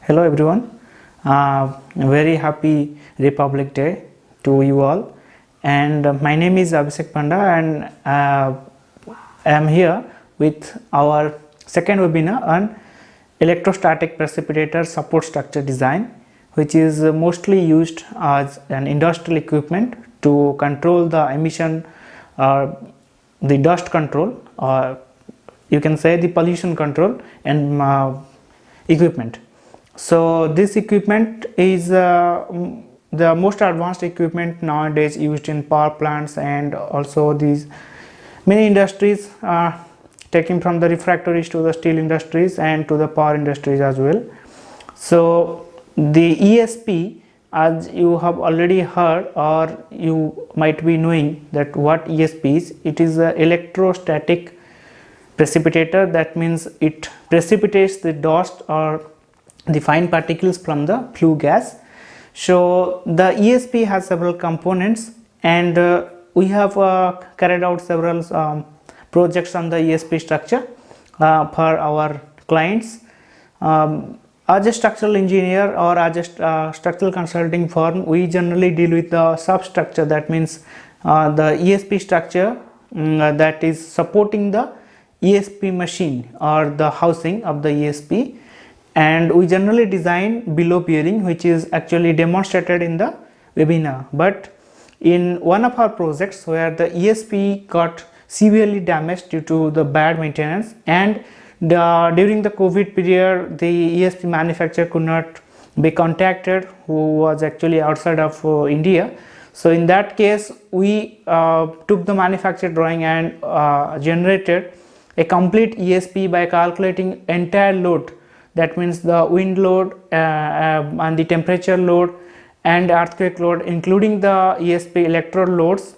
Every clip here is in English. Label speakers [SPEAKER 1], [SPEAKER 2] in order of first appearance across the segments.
[SPEAKER 1] Hello everyone. Very happy Republic Day to you all. And my name is Abhishek Panda, and I am here with our second webinar on electrostatic precipitator support structure design, which is mostly used as an industrial equipment to control the emission, the dust control, or you can say the pollution control and equipment. So this equipment is the most advanced equipment nowadays used in power plants, and also these many industries, taking from the refractories to the steel industries and to the power industries as well. So the ESP, as you have already heard, or you might be knowing that what ESP is, it is an electrostatic precipitator. That means it precipitates the dust or the fine particles from the flue gas. So the ESP has several components, and we have carried out several projects on the ESP structure for our clients. As a structural engineer or as a structural consulting firm, we generally deal with the substructure. That means the ESP structure that is supporting the ESP machine or the housing of the ESP. And we generally design below bearing, which is actually demonstrated in the webinar. But in one of our projects where the ESP got severely damaged due to the bad maintenance, and during the COVID period, the ESP manufacturer could not be contacted, who was actually outside of India. So in that case, we took the manufacturer drawing and generated a complete ESP by calculating entire load. That means the wind load and the temperature load and earthquake load, including the ESP electrode loads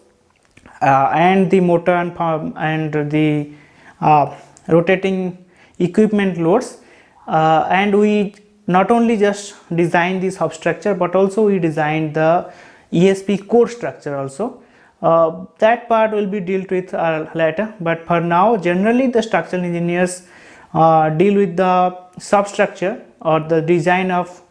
[SPEAKER 1] and the motor and pump and the rotating equipment loads. And we not only just designed the substructure, but also we designed the ESP core structure also. That part will be dealt with later, but for now, generally the structural engineers deal with the substructure or the design of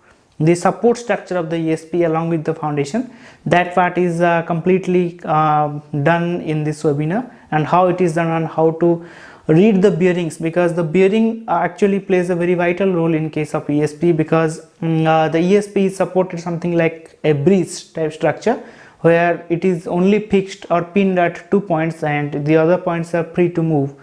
[SPEAKER 1] the support structure of the ESP along with the foundation. That part is completely done in this webinar, and how it is done and how to read the bearings, because the bearing actually plays a very vital role in case of ESP, because the ESP is supported something like a bridge type structure where it is only fixed or pinned at 2 points and the other points are free to move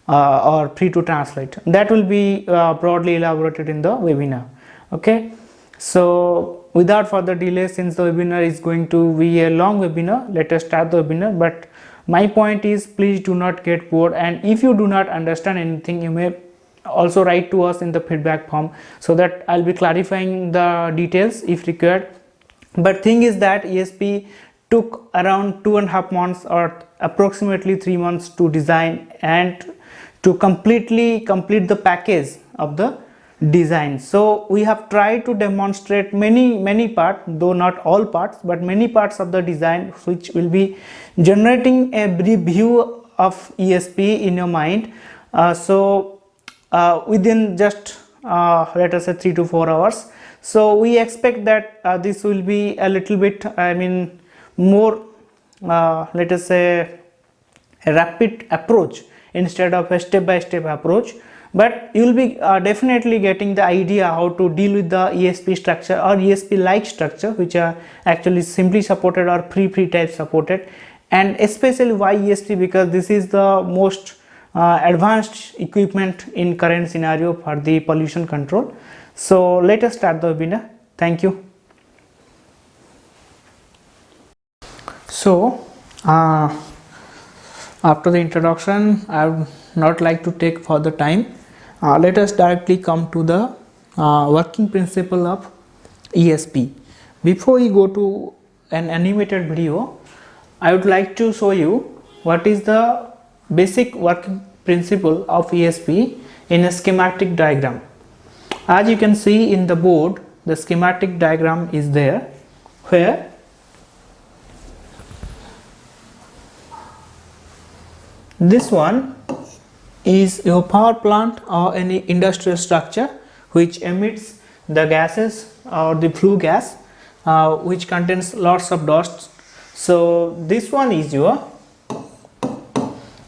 [SPEAKER 1] or free to translate. That will be broadly elaborated in the webinar. Okay, so without further delay, since the webinar is going to be a long webinar, let us start the webinar. But my point is, please do not get bored, and if you do not understand anything, you may also write to us in the feedback form, so that I'll be clarifying the details if required. But thing is that ESP took around 2.5 months or approximately 3 months to design and to completely complete the package of the design. So we have tried to demonstrate many parts, though not all parts, but many parts of the design, which will be generating a brief view of ESP in your mind. Within just let us say 3 to 4 hours. So we expect that this will be a little bit, more let us say a rapid approach instead of a step-by-step approach, but you will be definitely getting the idea how to deal with the ESP structure or ESP like structure, which are actually simply supported or free type supported, and especially why ESP, because this is the most advanced equipment in current scenario for the pollution control. So let us start the webinar. Thank you. So after the introduction, I would not like to take further time. Let us directly come to the working principle of ESP. Before we go to an animated video, I would like to show you what is the basic working principle of ESP in a schematic diagram. As you can see in the board, the schematic diagram is there, where this one is your power plant or any industrial structure which emits the gases or the flue gas which contains lots of dust. So this one is your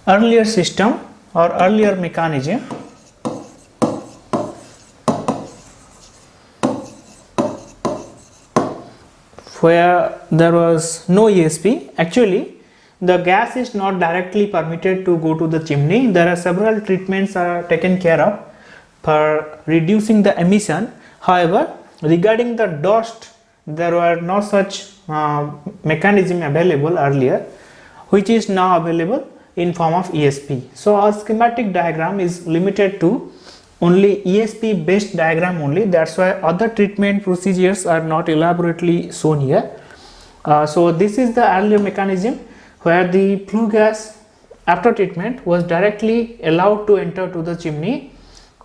[SPEAKER 1] earlier system or earlier mechanism where there was no ESP. Actually, the gas is not directly permitted to go to the chimney. There are several treatments are taken care of for reducing the emission. However, regarding the dust, there were no such mechanism available earlier, which is now available in form of ESP. So our schematic diagram is limited to only ESP based diagram only. That's why other treatment procedures are not elaborately shown here. So this is the earlier mechanism where the flue gas after treatment was directly allowed to enter to the chimney,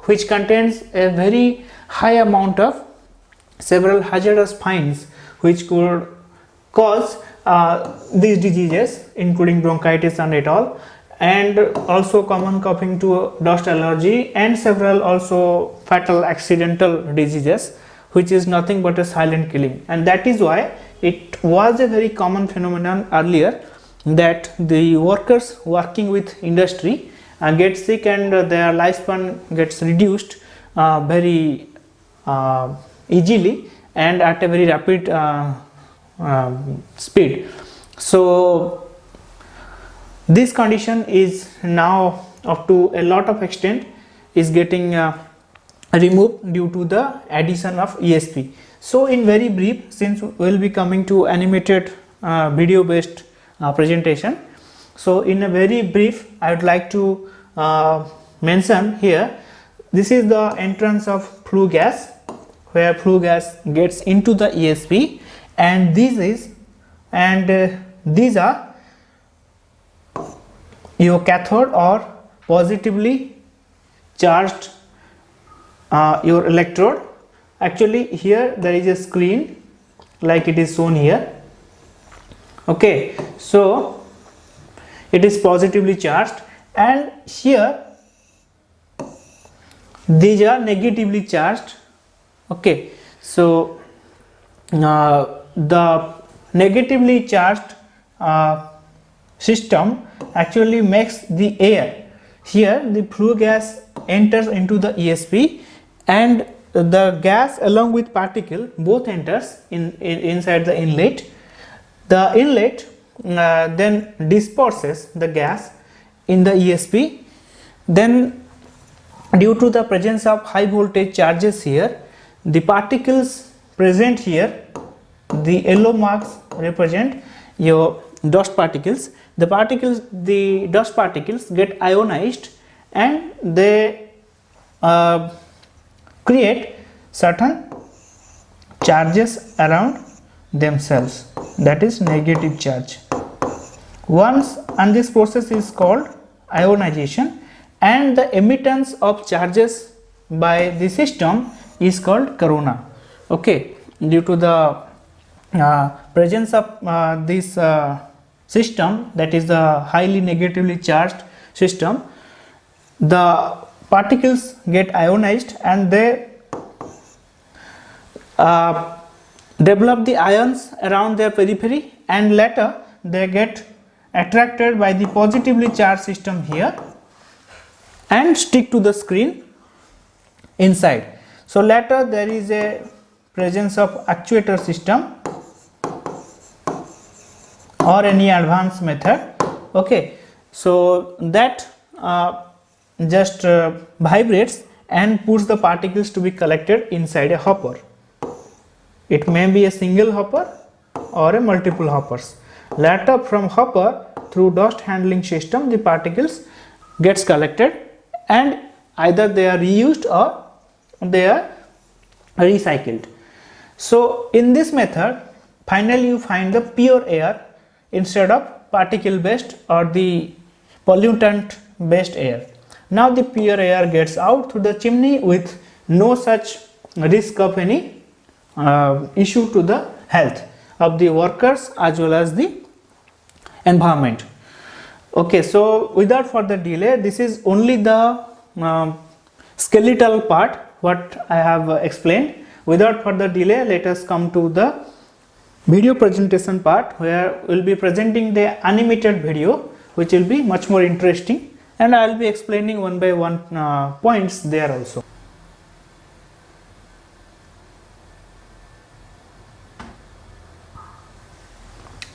[SPEAKER 1] which contains a very high amount of several hazardous fines which could cause these diseases including bronchitis and et al, and also common coughing to dust allergy and several also fatal accidental diseases, which is nothing but a silent killing. And that is why it was a very common phenomenon earlier that the workers working with industry get sick and their lifespan gets reduced very easily and at a very rapid speed. So this condition is now up to a lot of extent is getting removed due to the addition of ESP. So in very brief, since we will be coming to animated video based presentation, so in a very brief I would like to mention here, this is the entrance of flue gas where flue gas gets into the ESP, and these are your cathode or positively charged your electrode. Actually here there is a screen like it is shown here. Okay, so it is positively charged, and here these are negatively charged. Okay, so the negatively charged system actually makes the air. Here the flue gas enters into the ESP, and the gas along with particle both enters inside the inlet. The inlet then disperses the gas in the ESP. Then due to the presence of high voltage charges here, the particles present here, the yellow marks represent your dust particles. The dust particles get ionized and they create certain charges around themselves, that is negative charge. And this process is called ionization, and the emittance of charges by the system is called corona. Okay, due to the presence of this system, that is the highly negatively charged system, the particles get ionized and they develop the ions around their periphery, and later they get attracted by the positively charged system here and stick to the screen inside. So later there is a presence of actuator system or any advanced method. Okay, so that just vibrates and puts the particles to be collected inside a hopper. It may be a single hopper or a multiple hoppers. Later from hopper through dust handling system, the particles gets collected and either they are reused or they are recycled. So in this method, finally you find the pure air instead of particle based or the pollutant based air. Now the pure air gets out through the chimney with no such risk of any issue to the health of the workers as well as the environment. Okay, so without further delay, this is only the skeletal part what I have explained. without further delay, let us come to the video presentation part, where we'll be presenting the animated video, which will be much more interesting, and I'll be explaining one by one points there also.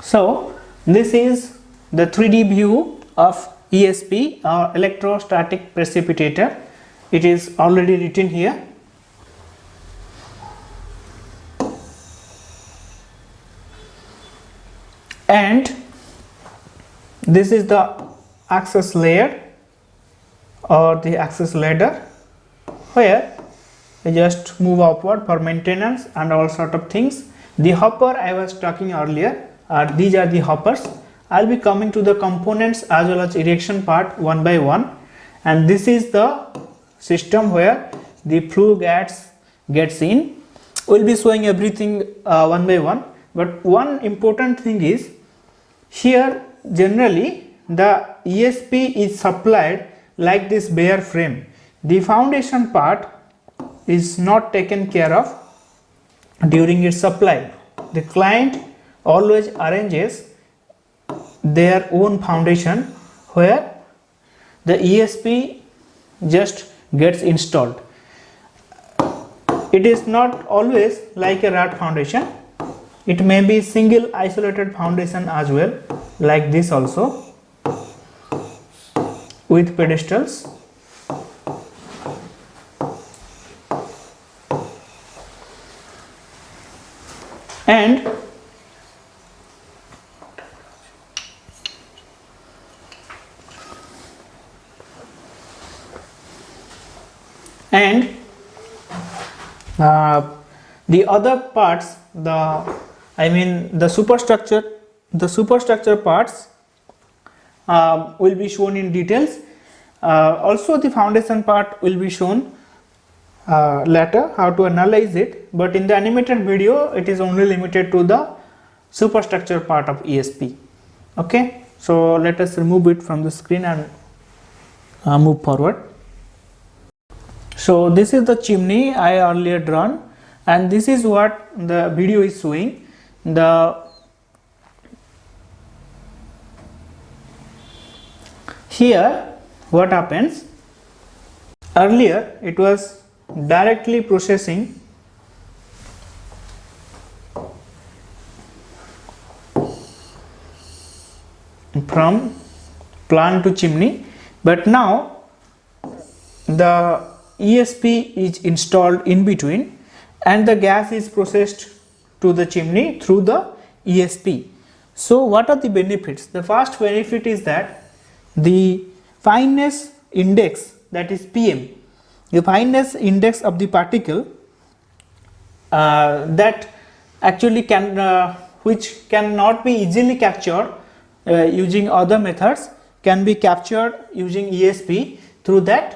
[SPEAKER 1] So this is the 3D view of ESP, or electrostatic precipitator. It is already written here. And this is the access layer or the access ladder, where I just move upward for maintenance and all sort of things. The hopper I was talking earlier, these are the hoppers. I'll be coming to the components as well as erection part one by one, and this is the system where the flue gets in. We'll be showing everything one by one, but one important thing is, here generally the ESP is supplied like this bare frame. The foundation part is not taken care of during its supply. The client always arranges their own foundation, where the ESP just gets installed. It is not always like a rod foundation. It may be single isolated foundation as well, like this also, with pedestals. And the other parts, the superstructure parts will be shown in details. Also the foundation part will be shown later, how to analyze it, but in the animated video it is only limited to the superstructure part of ESP. Okay, so let us remove it from the screen and move forward. So this is the chimney I earlier drawn, and this is what the video is showing. Here what happens, earlier it was directly processing from plant to chimney, but now the ESP is installed in between, and the gas is processed to the chimney through the ESP. So what are the benefits? The first benefit is that the fineness index, that is PM, the fineness index of the particle that actually which cannot be easily captured using other methods, can be captured using ESP, through that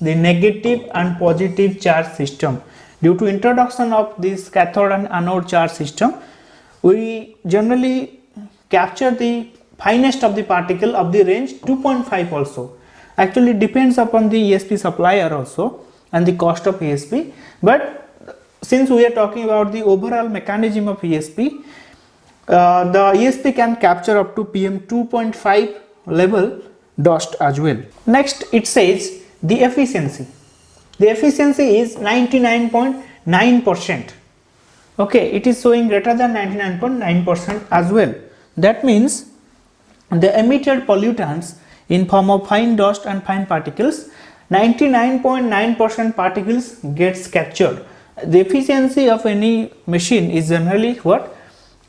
[SPEAKER 1] the negative and positive charge system. Due to introduction of this cathode and anode charge system, we generally capture the finest of the particle of the range 2.5 also. Actually depends upon the ESP supplier also and the cost of ESP, but since we are talking about the overall mechanism of ESP, the ESP can capture up to PM 2.5 level dust as well. Next it says the efficiency. The efficiency is 99.9%. Okay, it is showing greater than 99.9% as well. That means the emitted pollutants in form of fine dust and fine particles, 99.9% particles gets captured. The efficiency of any machine is generally what?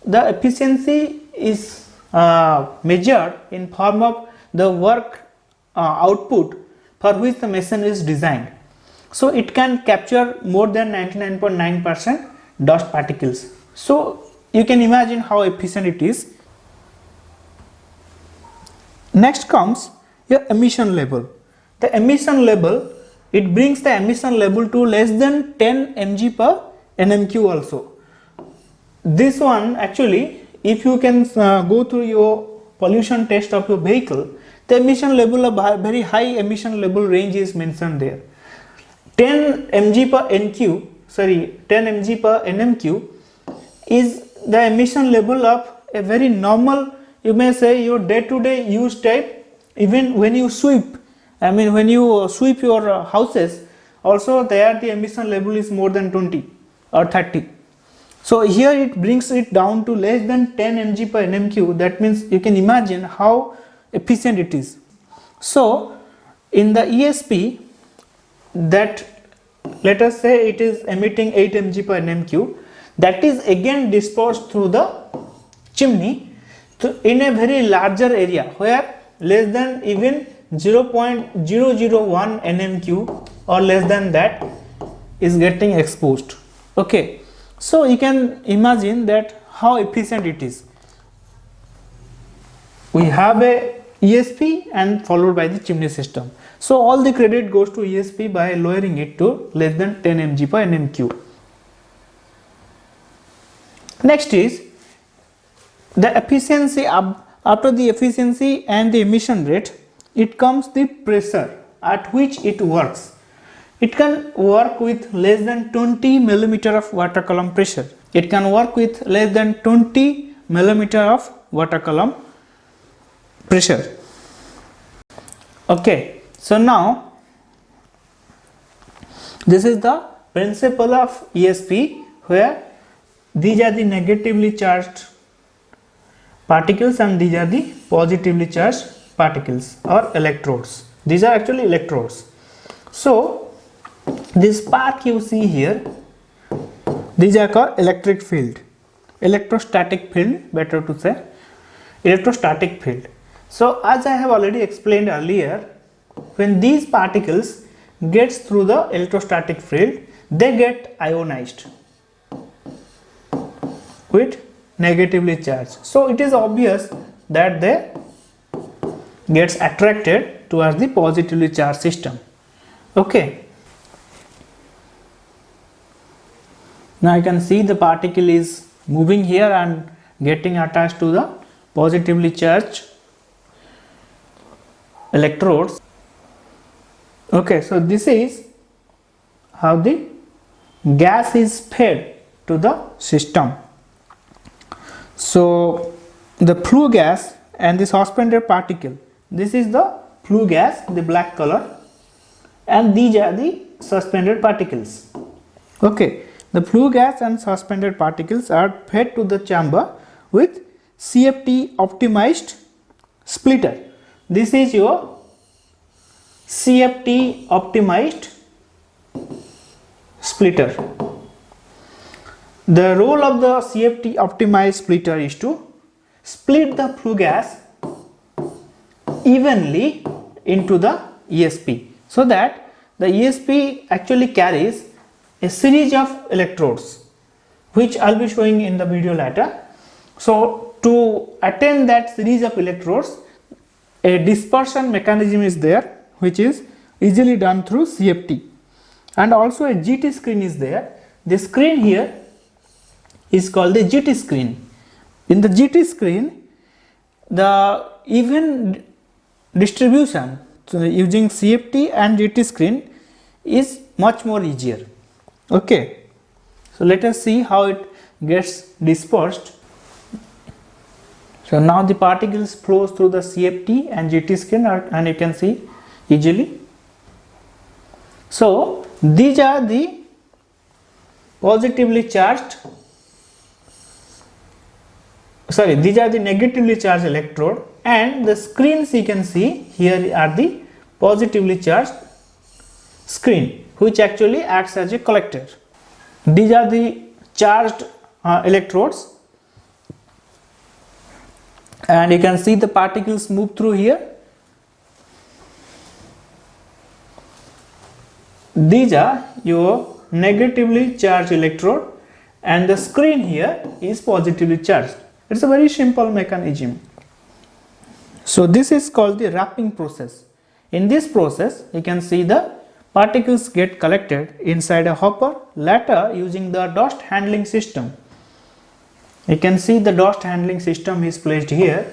[SPEAKER 1] The efficiency is measured in form of the work output for which the machine is designed. So it can capture more than 99.9% dust particles. So you can imagine how efficient it is. Next comes your emission level. The emission level, it brings the emission level to less than 10 mg per NMQ also. This one actually, if you can go through your pollution test of your vehicle, the emission level of very high emission level range is mentioned there. 10 mg per NQ 10 mg per nmq is the emission level of a very normal, you may say, your day-to-day use type. Even when you sweep, I mean when you sweep your houses, also there the emission level is more than 20 or 30. So here it brings it down to less than 10 mg per nmq. That means you can imagine how efficient it is. So in the ESP, that let us say it is emitting 8 mg per nmq, that is again dispersed through the chimney in a very larger area where less than even 0.001 nmq or less than that is getting exposed. Okay, so you can imagine that how efficient it is. We have a ESP and followed by the chimney system. So all the credit goes to ESP by lowering it to less than 10 mg per nmq. Next is the efficiency. After the efficiency and the emission rate, it comes the pressure at which it works. It can work with less than 20 millimeter of water column pressure. It can work with less than 20 millimeter of water column pressure. Okay, so now this is the principle of ESP, where these are the negatively charged particles and these are the positively charged particles or electrodes. These are actually electrodes. So this spark you see here, these are called electric field, electrostatic field, better to say electrostatic field. So as I have already explained earlier, when these particles gets through the electrostatic field, they get ionized with negatively charged. So it is obvious that they gets attracted towards the positively charged system. Okay, now you can see the particle is moving here and getting attached to the positively charged electrodes. Okay, so this is how the gas is fed to the system. So the flue gas and the suspended particle, this is the flue gas, the black color, and these are the suspended particles. Okay, the flue gas and suspended particles are fed to the chamber with CFT optimized splitter. This is your CFT optimized splitter. The role of the CFT optimized splitter is to split the flue gas evenly into the ESP, so that the ESP actually carries a series of electrodes, which I'll be showing in the video later. So to attain that series of electrodes, a dispersion mechanism is there, which is easily done through CFT, and also a GT screen is there. The screen here is called the GT screen. In the GT screen, the even distribution using CFT and GT screen is much more easier. Okay, so let us see how it gets dispersed. So now the particles flows through the CFT and GT screen, and you can see easily. So these are the positively charged, these are the negatively charged electrode, and the screens you can see here are the positively charged screen, which actually acts as a collector. These are the charged electrodes, and you can see the particles move through here. These are your negatively charged electrode, and the screen here is positively charged. It's a very simple mechanism. So this is called the wrapping process. In this process, you can see the particles get collected inside a hopper, later using the dust handling system. You can see the dust handling system is placed here.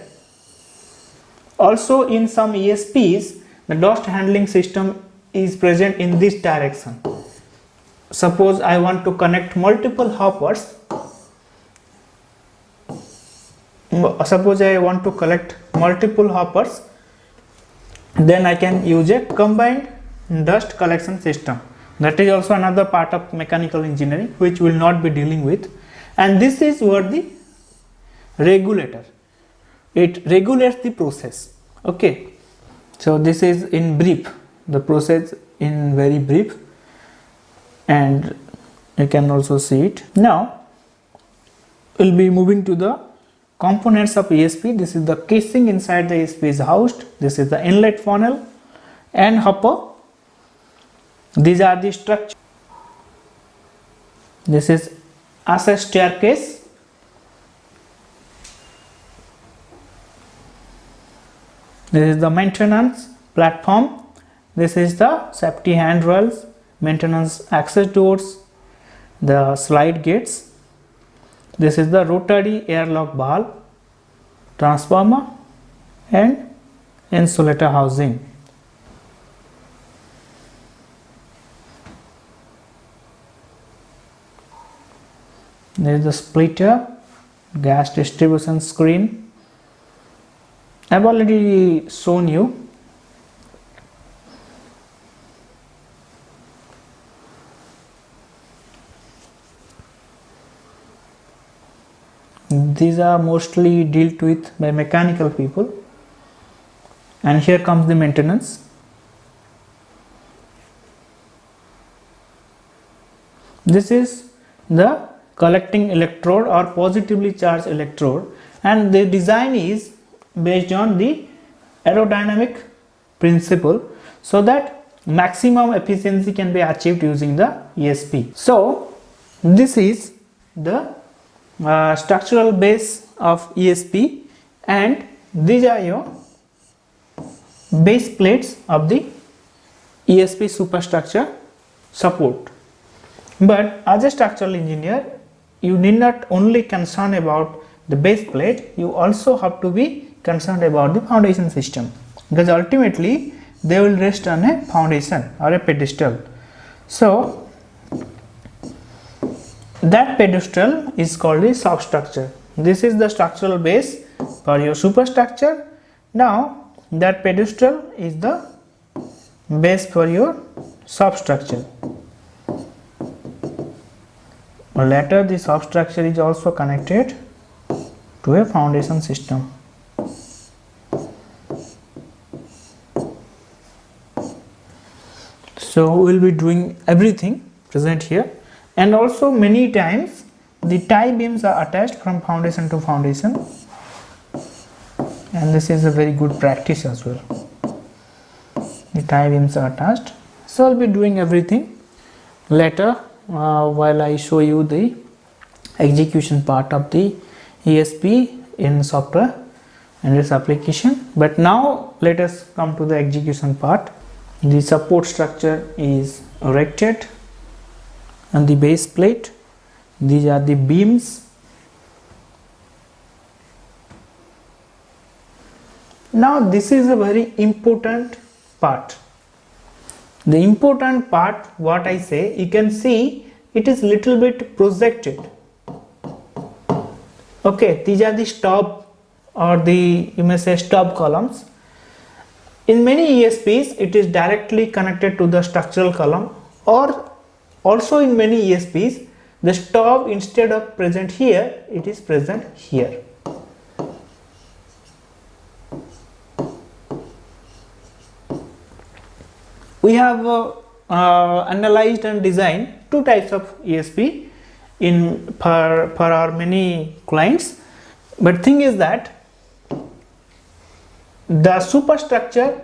[SPEAKER 1] Also in some ESPs, the dust handling system is present in this direction. suppose I want to connect multiple hoppers. Suppose I want to collect multiple hoppers, then I can use a combined dust collection system. That is also another part of mechanical engineering which we will not be dealing with. And this is what the regulator, it regulates the process. Okay, so this is in brief, the process in very brief, and you can also see it. Now we'll be moving to the components of ESP. This is the casing inside the ESP is housed. This is the inlet funnel and hopper. These are the structure. This is access staircase. This is the maintenance platform. This is the safety handrails, maintenance access doors, the slide gates. This is the rotary airlock valve, transformer and insulator housing. There is the splitter, gas distribution screen. I have already shown you. These are mostly dealt with by mechanical people. And here comes the maintenance. This is the collecting electrode or positively charged electrode, and the design is based on the aerodynamic principle so that maximum efficiency can be achieved using the ESP. So this is the structural base of ESP, and these are your base plates of the ESP superstructure support. But as a structural engineer, you need not only concern about the base plate, you also have to be concerned about the foundation system, because ultimately they will rest on a foundation or a pedestal. So that pedestal is called the substructure. This is the structural base for your superstructure. Now that pedestal is the base for your substructure. Later the substructure is also connected to a foundation system. So we will be doing everything present here, and also many times the tie beams are attached from foundation to foundation, and this is a very good practice as well. The tie beams are attached. So I will be doing everything later while I show you the execution part of the ESP in software and its application. But now let us come to the execution part. The support structure is erected on the base plate. These are the beams. Now this is a very important part. The important part, what I say, you can see it is little bit projected. Okay, these are the stub, or the, you may say, stub columns. In many ESPs it is directly connected to the structural column, or also in many ESPs the stub, instead of present here, it is present here. We have analyzed and designed two types of ESP for our many clients, but thing is that the superstructure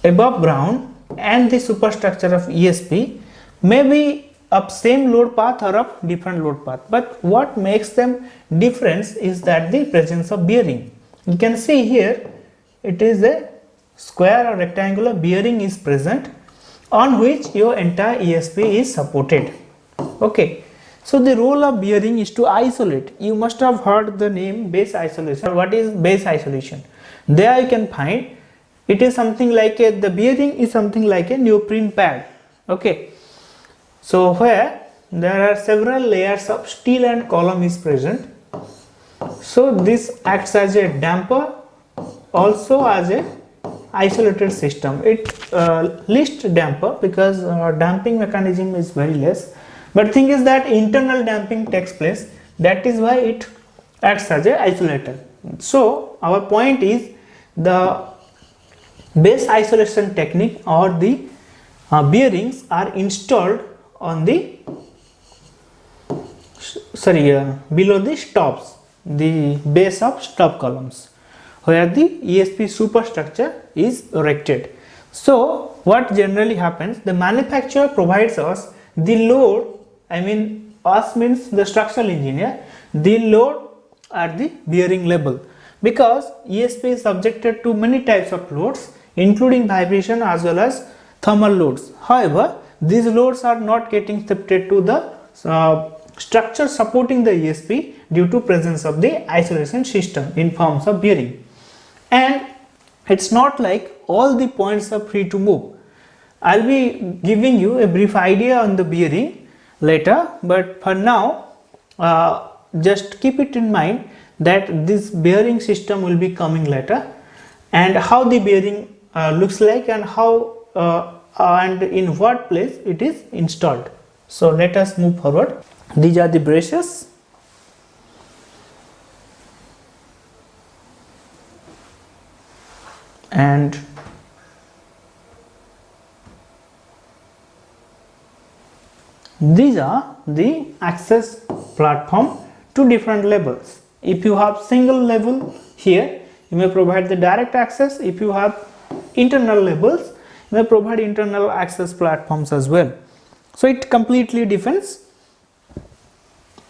[SPEAKER 1] above ground and the superstructure of ESP may be of same load path or of different load path, but what makes them difference is that the presence of bearing. You can see here it is a square or rectangular bearing is present on which your entire ESP is supported. Okay, so the role of bearing is to isolate. You must have heard the name base isolation. What is base isolation? There you can find it is something like the bearing is something like a neoprene pad. Okay, so where there are several layers of steel and column is present, so this acts as a damper, also as a isolated system. It least damper because damping mechanism is very less, but thing is that internal damping takes place, that is why it acts as a isolator. So our point is the base isolation technique or the bearings are installed on the below the stops, the base of stop columns, where the ESP superstructure is erected. So what generally happens, the manufacturer provides us the load, I mean us means the structural engineer, the load at the bearing level, because ESP is subjected to many types of loads including vibration as well as thermal loads. However, these loads are not getting shifted to the structure supporting the ESP due to presence of the isolation system in forms of bearing. And it's not like all the points are free to move. I'll be giving you a brief idea on the bearing later, but for now just keep it in mind that this bearing system will be coming later, and how the bearing looks like and how and in what place it is installed. So let us move forward. These are the braces, and these are the access platform to different levels. If you have single level here, you may provide the direct access. If you have internal levels, you may provide internal access platforms as well. So it completely depends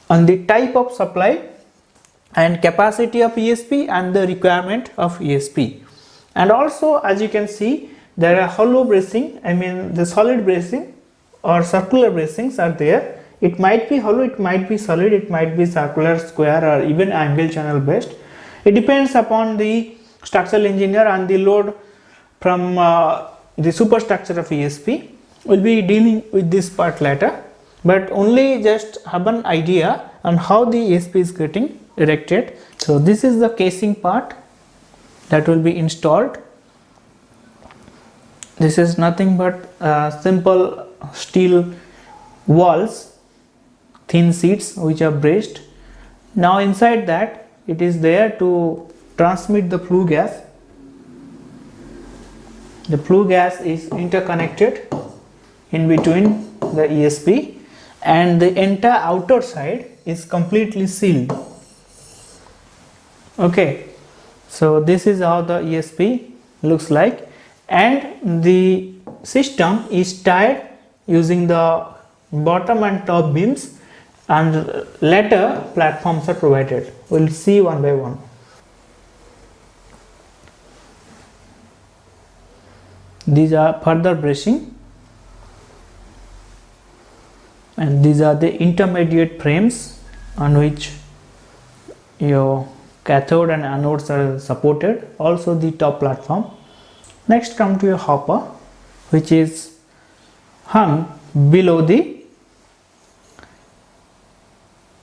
[SPEAKER 1] on the type of supply and capacity of ESP and the requirement of ESP. And also, as you can see, there are hollow bracing, I mean the solid bracing or circular bracings are there. It might be hollow, it might be solid, it might be circular, square, or even angle channel based. It depends upon the structural engineer and the load from the superstructure of ESP. We'll be dealing with this part later, but only just have an idea on how the ESP is getting erected. So this is the casing part that will be installed. This is nothing but simple steel walls, thin sheets which are braced. Now inside that, it is there to transmit the flue gas. The flue gas is interconnected in between the ESP, and the entire outer side is completely sealed. Okay, so this is how the ESP looks like, and the system is tied using the bottom and top beams, and later platforms are provided. We'll see one by one. These are further bracing, and these are the intermediate frames on which your cathode and anodes are supported, also the top platform. Next come to a hopper which is hung below the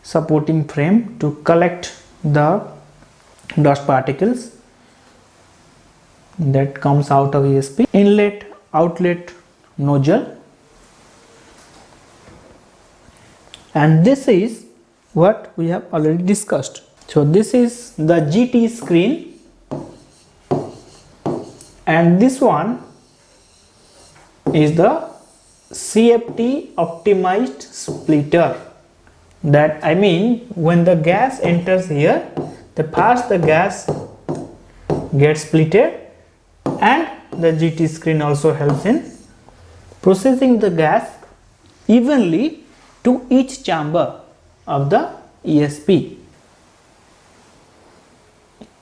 [SPEAKER 1] supporting frame to collect the dust particles that comes out of ESP. Inlet outlet nozzle, and this is what we have already discussed. So this is the GT screen, and this one is the CFT optimized splitter. That I mean, when the gas enters here, the first the gas gets splitted, and the GT screen also helps in processing the gas evenly to each chamber of the ESP.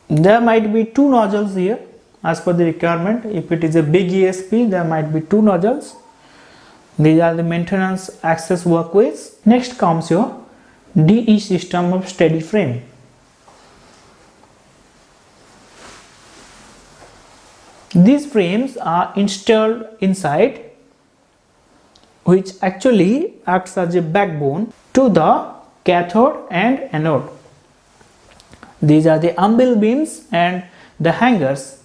[SPEAKER 1] There might be two nozzles here as per the requirement. If it is a big ESP, there might be two nozzles. These are the maintenance access walkways. Next comes your DE system of steady frame. These frames are installed inside which actually acts as a backbone to the cathode and anode. These are the umbel beams and the hangers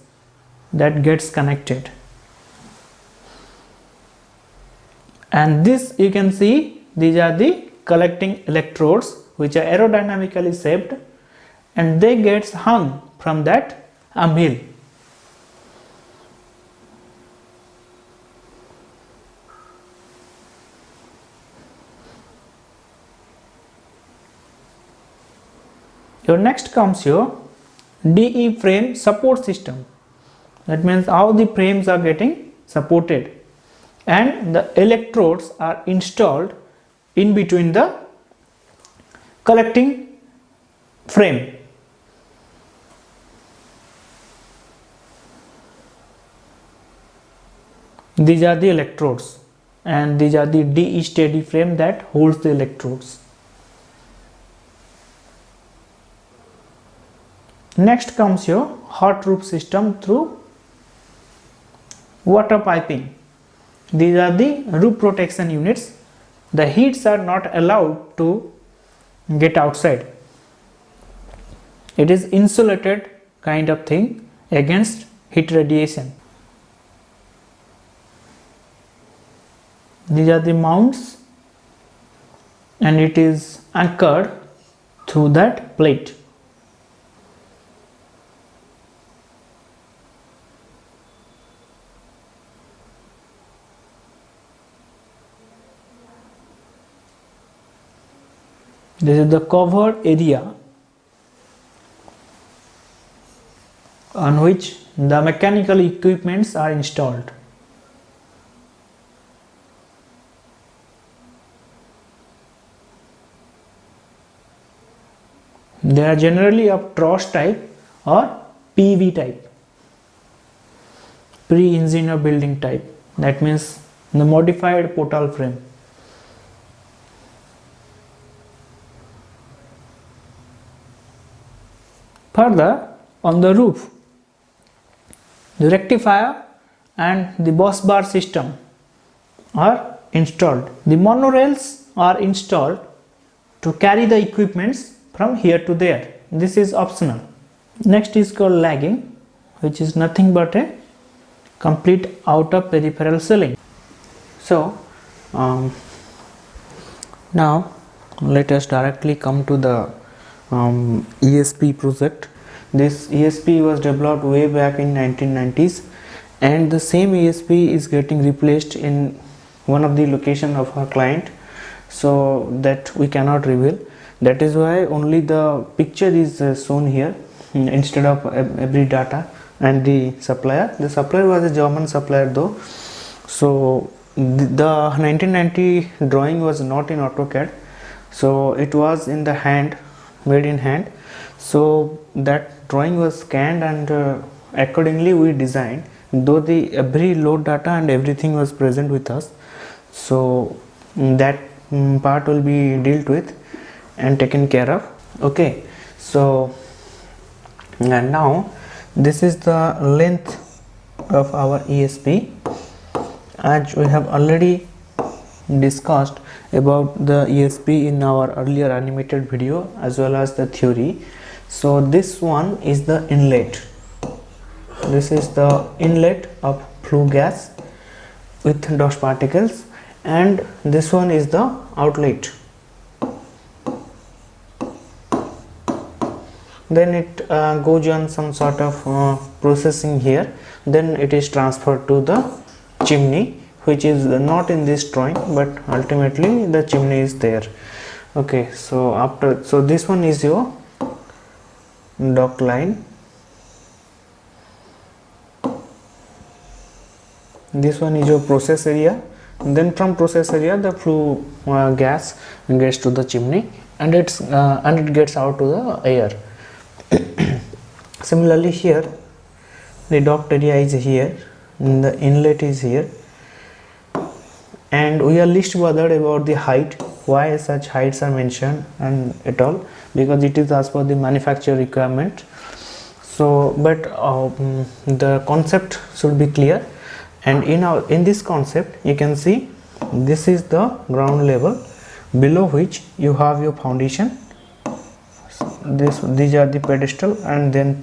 [SPEAKER 1] that gets connected. And this you can see, these are the collecting electrodes which are aerodynamically shaped, and they gets hung from that umbel. Your next comes your DE frame support system. That means how the frames are getting supported, and the electrodes are installed in between the collecting frame. These are the electrodes, and these are the DE steady frame that holds the electrodes. Next comes your hot roof system through water piping. These are the roof protection units. The heats are not allowed to get outside. It is insulated kind of thing against heat radiation. These are the mounts, and it is anchored through that plate. This is the covered area on which the mechanical equipments are installed. They are generally of truss type or PV type, pre-engineer building type. That means the modified portal frame. Further, on the roof, the rectifier and the bus bar system are installed. The monorails are installed to carry the equipments from here to there. This is optional. Next is called lagging, which is nothing but a complete outer peripheral ceiling. So now let us directly come to the ESP project. This ESP was developed way back in 1990s, and the same ESP is getting replaced in one of the location of our client, so that we cannot reveal. That is why only the picture is shown here instead of every data and the supplier. The supplier was a German supplier though, so the 1990 drawing was not in AutoCAD, so it was in the hand, made in hand. So that drawing was scanned, and accordingly we designed, though the every load data and everything was present with us. So that part will be dealt with and taken care of. Okay, so and now this is the length of our ESP, as we have already discussed about the ESP in our earlier animated video as well as the theory. So this one is the inlet. This is the inlet of flue gas with dust particles, and this one is the outlet. Then it goes on some sort of processing here, then it is transferred to the chimney, which is not in this drawing, but ultimately the chimney is there. Okay, so after, so this one is your duct line, this one is your process area, and then from process area the flue gas gets to the chimney, and it gets out to the air. Similarly here the duct area is here, and the inlet is here, and we are least bothered about the height, why such heights are mentioned and at all, because it is as per the manufacturer requirement. So but the concept should be clear, and in this concept you can see This is the ground level, below which you have your foundation. These are the pedestal and then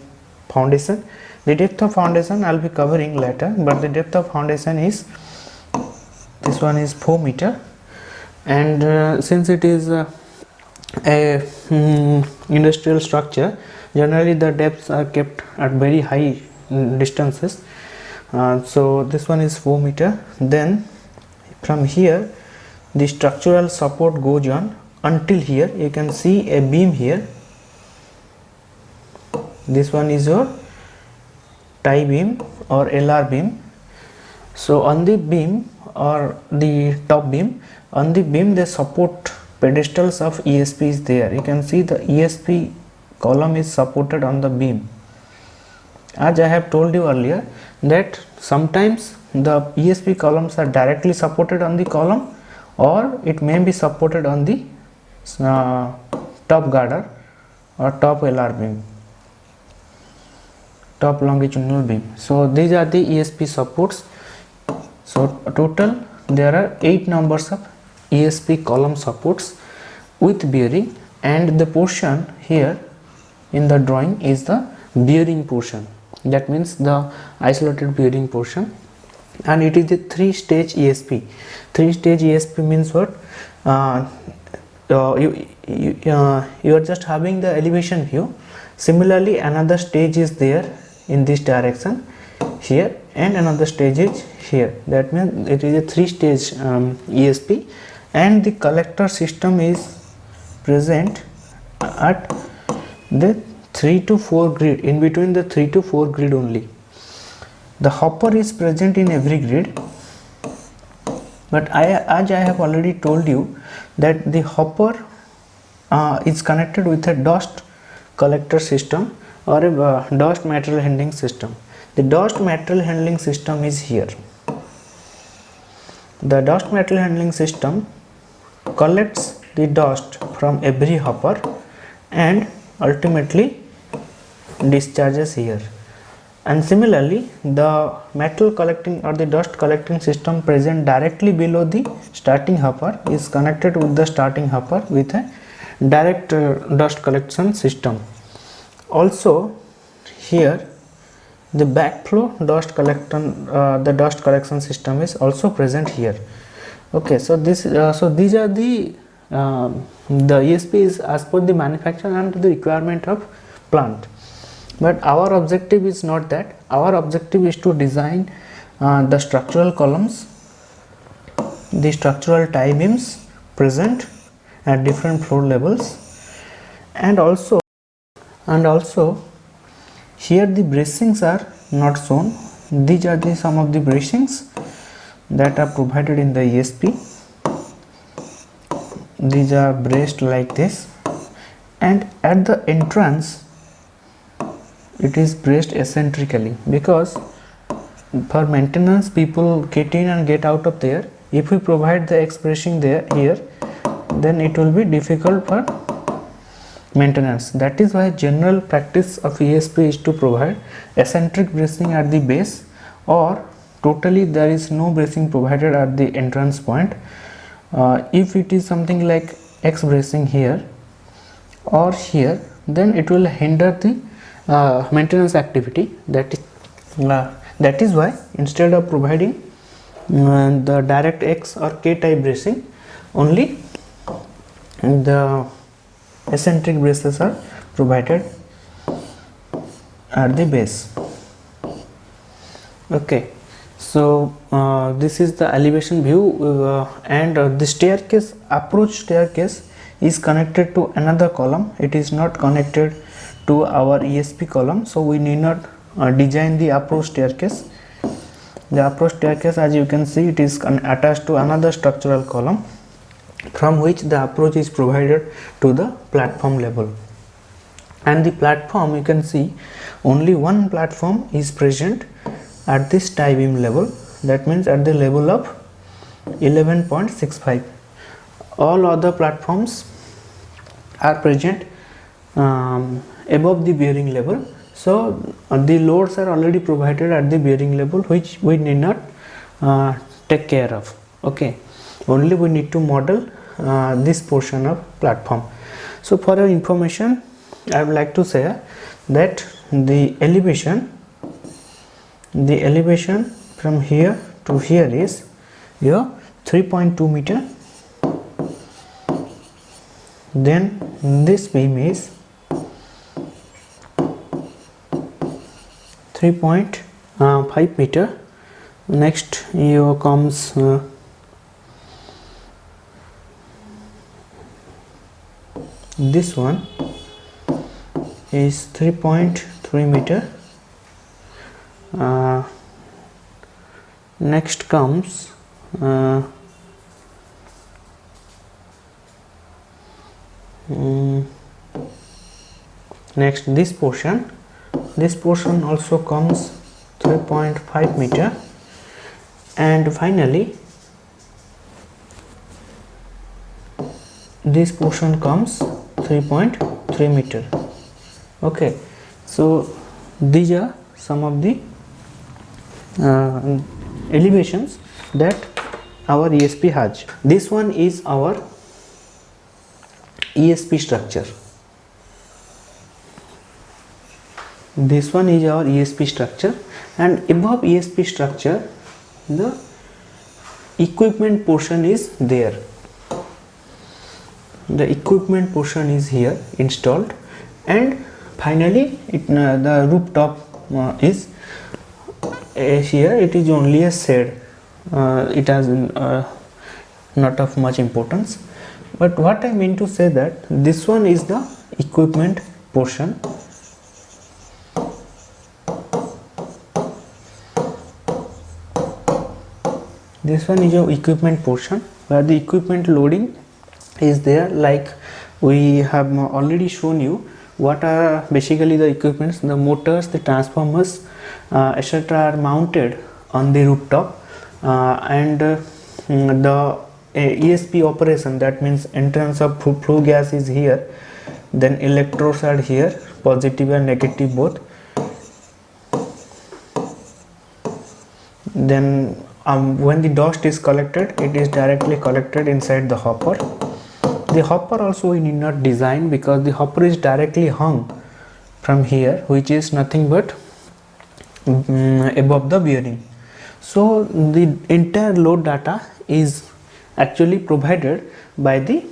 [SPEAKER 1] foundation. The depth of foundation I'll be covering later, but the depth of foundation is, this one is 4 meter, and since it is a industrial structure, generally the depths are kept at very high distances. So this one is 4 meter. Then from here the structural support goes on until here. You can see a beam here. This one is your tie beam or LR beam. So on the beam or the top beam, on the beam the support pedestals of ESP is there. You can see the ESP column is supported on the beam. As I have told you earlier that sometimes the ESP columns are directly supported on the column, or it may be supported on the top girder or top LR beam, top longitudinal beam. So these are the ESP supports. So total there are 8 numbers of ESP column supports with bearing, and the portion here in the drawing is the bearing portion. That means the isolated bearing portion, and it is a 3-stage ESP. 3-stage ESP means what? You are just having the elevation view. Similarly, another stage is there in this direction here, and another stage is here. That means it is a 3-stage ESP, and the collector system is present at the 3 to 4 grid, in between the 3 to 4 grid only. The hopper is present in every grid, but as I have already told you that the hopper is connected with a dust collector system or a dust material handling system. The dust material handling system is here. The dust material handling system collects the dust from every hopper and ultimately discharges here. And similarly, the metal collecting or the dust collecting system present directly below the starting hopper is connected with the starting hopper with a direct dust collection system. Also here the backflow dust the dust collection system is also present here. Okay, so this so these are the ESP is as per the manufacturer and the requirement of plant. But our objective is not that. Our objective is to design the structural columns, the structural tie beams present at different floor levels, and also here the bracings are not shown. These are some of the bracings that are provided in the ESP. These are braced like this, and at the entrance it is braced eccentrically, because for maintenance people get in and get out of there. If we provide the expressing there here, then it will be difficult for maintenance. That is why general practice of ESP is to provide eccentric bracing at the base, or totally there is no bracing provided at the entrance point. If it is something like X bracing here or here, then it will hinder the maintenance activity. That is why instead of providing the direct X or K type bracing, only the eccentric braces are provided at the base. Okay, so this is the elevation view, and the staircase, approach staircase is connected to another column. It is not connected to our ESP column, so we need not design the approach staircase. The approach staircase, as you can see, it is attached to another structural column from which the approach is provided to the platform level. And the platform, you can see only one platform is present at this tie beam level, that means at the level of 11.65. all other platforms are present above the bearing level. So the loads are already provided at the bearing level, which we need not take care of. Okay, only we need to model this portion of platform. So for your information, I would like to say that the elevation from here to here is here 3.2 meter. Then this beam is 3.5 meter. Next here comes this one is 3.3 meter. Next comes next this portion also comes 3.5 meter, and finally this portion comes 3.3 meter. Okay, so these are some of the elevations that our ESP has. This one is our ESP structure. This one is our ESP structure, and above ESP structure the equipment portion is there. The equipment portion is here installed, and finally the rooftop is here. It is only a shade. It has not of much importance, but what I mean to say that this one is the equipment portion. This one is your equipment portion, where the equipment loading is there. Like we have already shown you what are basically the equipments. The motors, the transformers, etc. are mounted on the rooftop, and the ESP operation, that means entrance of flow gas is here, then electrodes are here, positive and negative both. Then when the dust is collected, it is directly collected inside the hopper. The hopper also we need not design, because the hopper is directly hung from here, which is nothing but above the bearing. So the entire load data is actually provided by the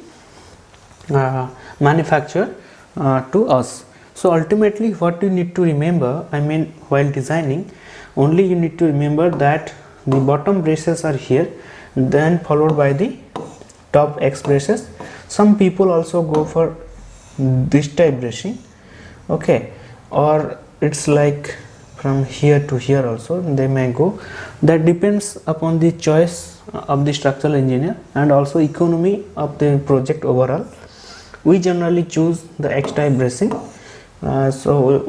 [SPEAKER 1] manufacturer to us. So ultimately what you need to remember, I mean while designing, only you need to remember that the bottom braces are here, then followed by the top X braces. Some people also go for this type bracing, okay, or it's like from here to here also they may go. That depends upon the choice of the structural engineer and also economy of the project overall. We generally choose the X type bracing. So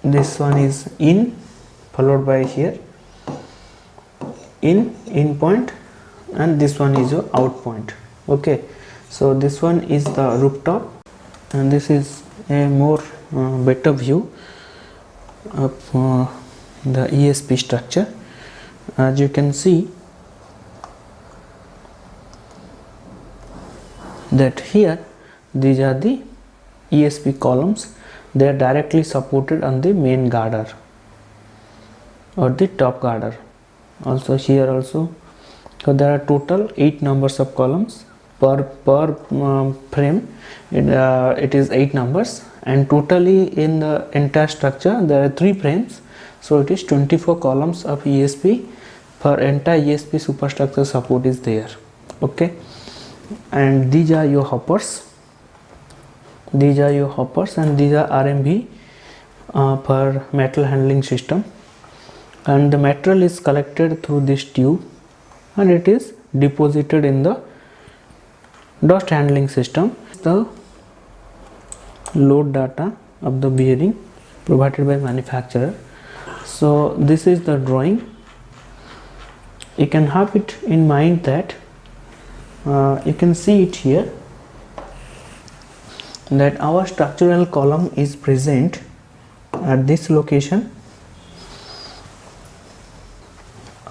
[SPEAKER 1] this one is in, followed by here in point, and this one is your out point. Okay, so this one is the rooftop, and this is a more better view of the ESP structure. As you can see that here these are the ESP columns. They are directly supported on the main girder or the top girder. Also here also, so there are total 8 numbers of columns per frame. It is 8 numbers, and totally in the entire structure there are 3 frames, so it is 24 columns of ESP. For entire ESP superstructure support is there. Okay, and these are your hoppers. These are your hoppers, and these are RMB for metal handling system, and the material is collected through this tube and it is deposited in the dust handling system. The load data of the bearing provided by manufacturer. So this is the drawing. You can have it in mind that you can see it here, that our structural column is present at this location.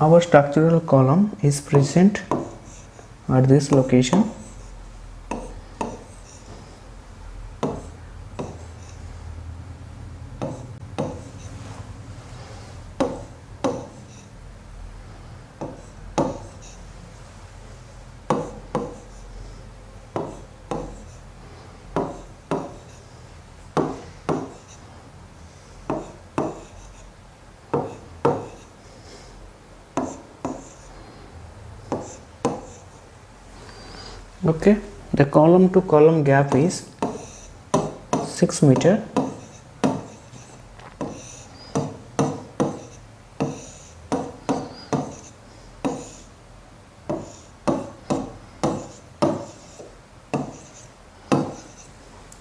[SPEAKER 1] our structural column is present at this location. Okay, the column to column gap is 6 meter.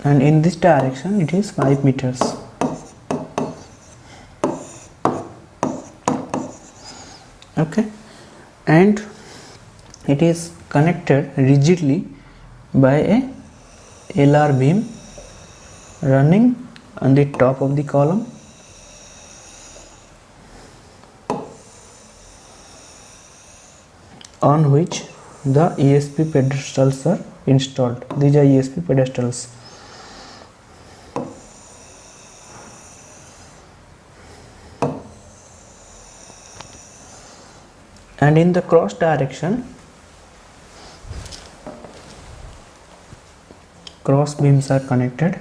[SPEAKER 1] And in this direction it is 5 meters. Okay, and it is connected rigidly by a LR beam running on the top of the column, on which the ESP pedestals are installed. These are ESP pedestals. And in the cross direction, cross beams are connected.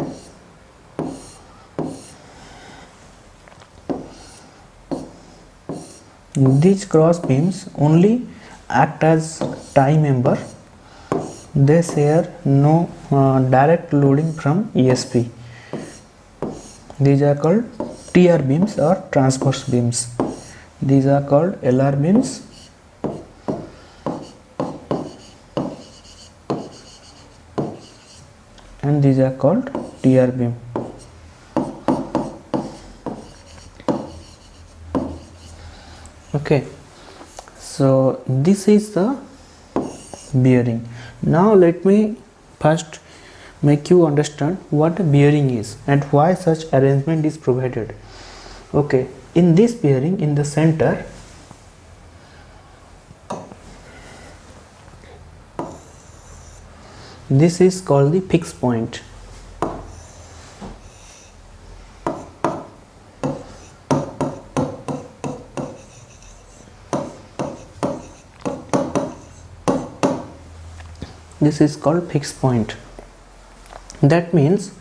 [SPEAKER 1] These cross beams only act as tie member. They share no direct loading from ESP. These are called TR beams or transverse beams. These are called LR beams. And these are called TR beam. Okay, so this is the bearing. Now let me first make you understand what a bearing is and why such arrangement is provided. Okay, in this bearing, in the center, this is called the fixed point. This is called fixed point. That means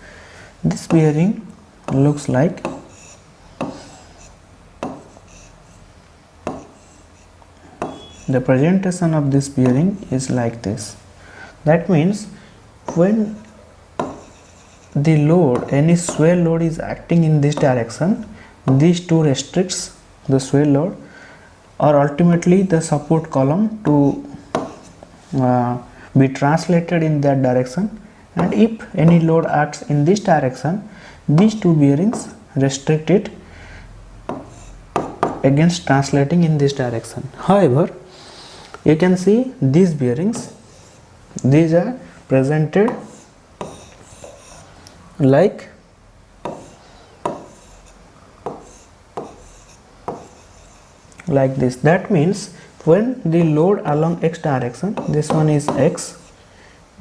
[SPEAKER 1] this bearing looks like the presentation of this bearing is like this. That means when the load, any sway load is acting in this direction, these two restricts the sway load or ultimately the support column to be translated in that direction, and if any load acts in this direction, these two bearings restrict it against translating in this direction. However, you can see these bearings, these are presented like this. That means when the load along x direction, this one is x,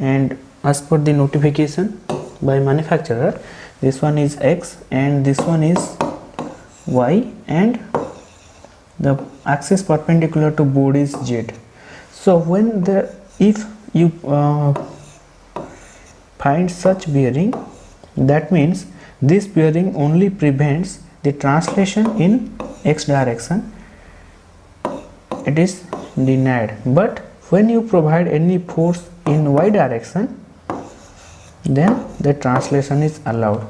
[SPEAKER 1] and as per the notification by manufacturer, this one is x and this one is y, and the axis perpendicular to board is z. So when if you find such bearing, that means this bearing only prevents the translation in x direction, it is denied. But when you provide any force in y direction, then the translation is allowed.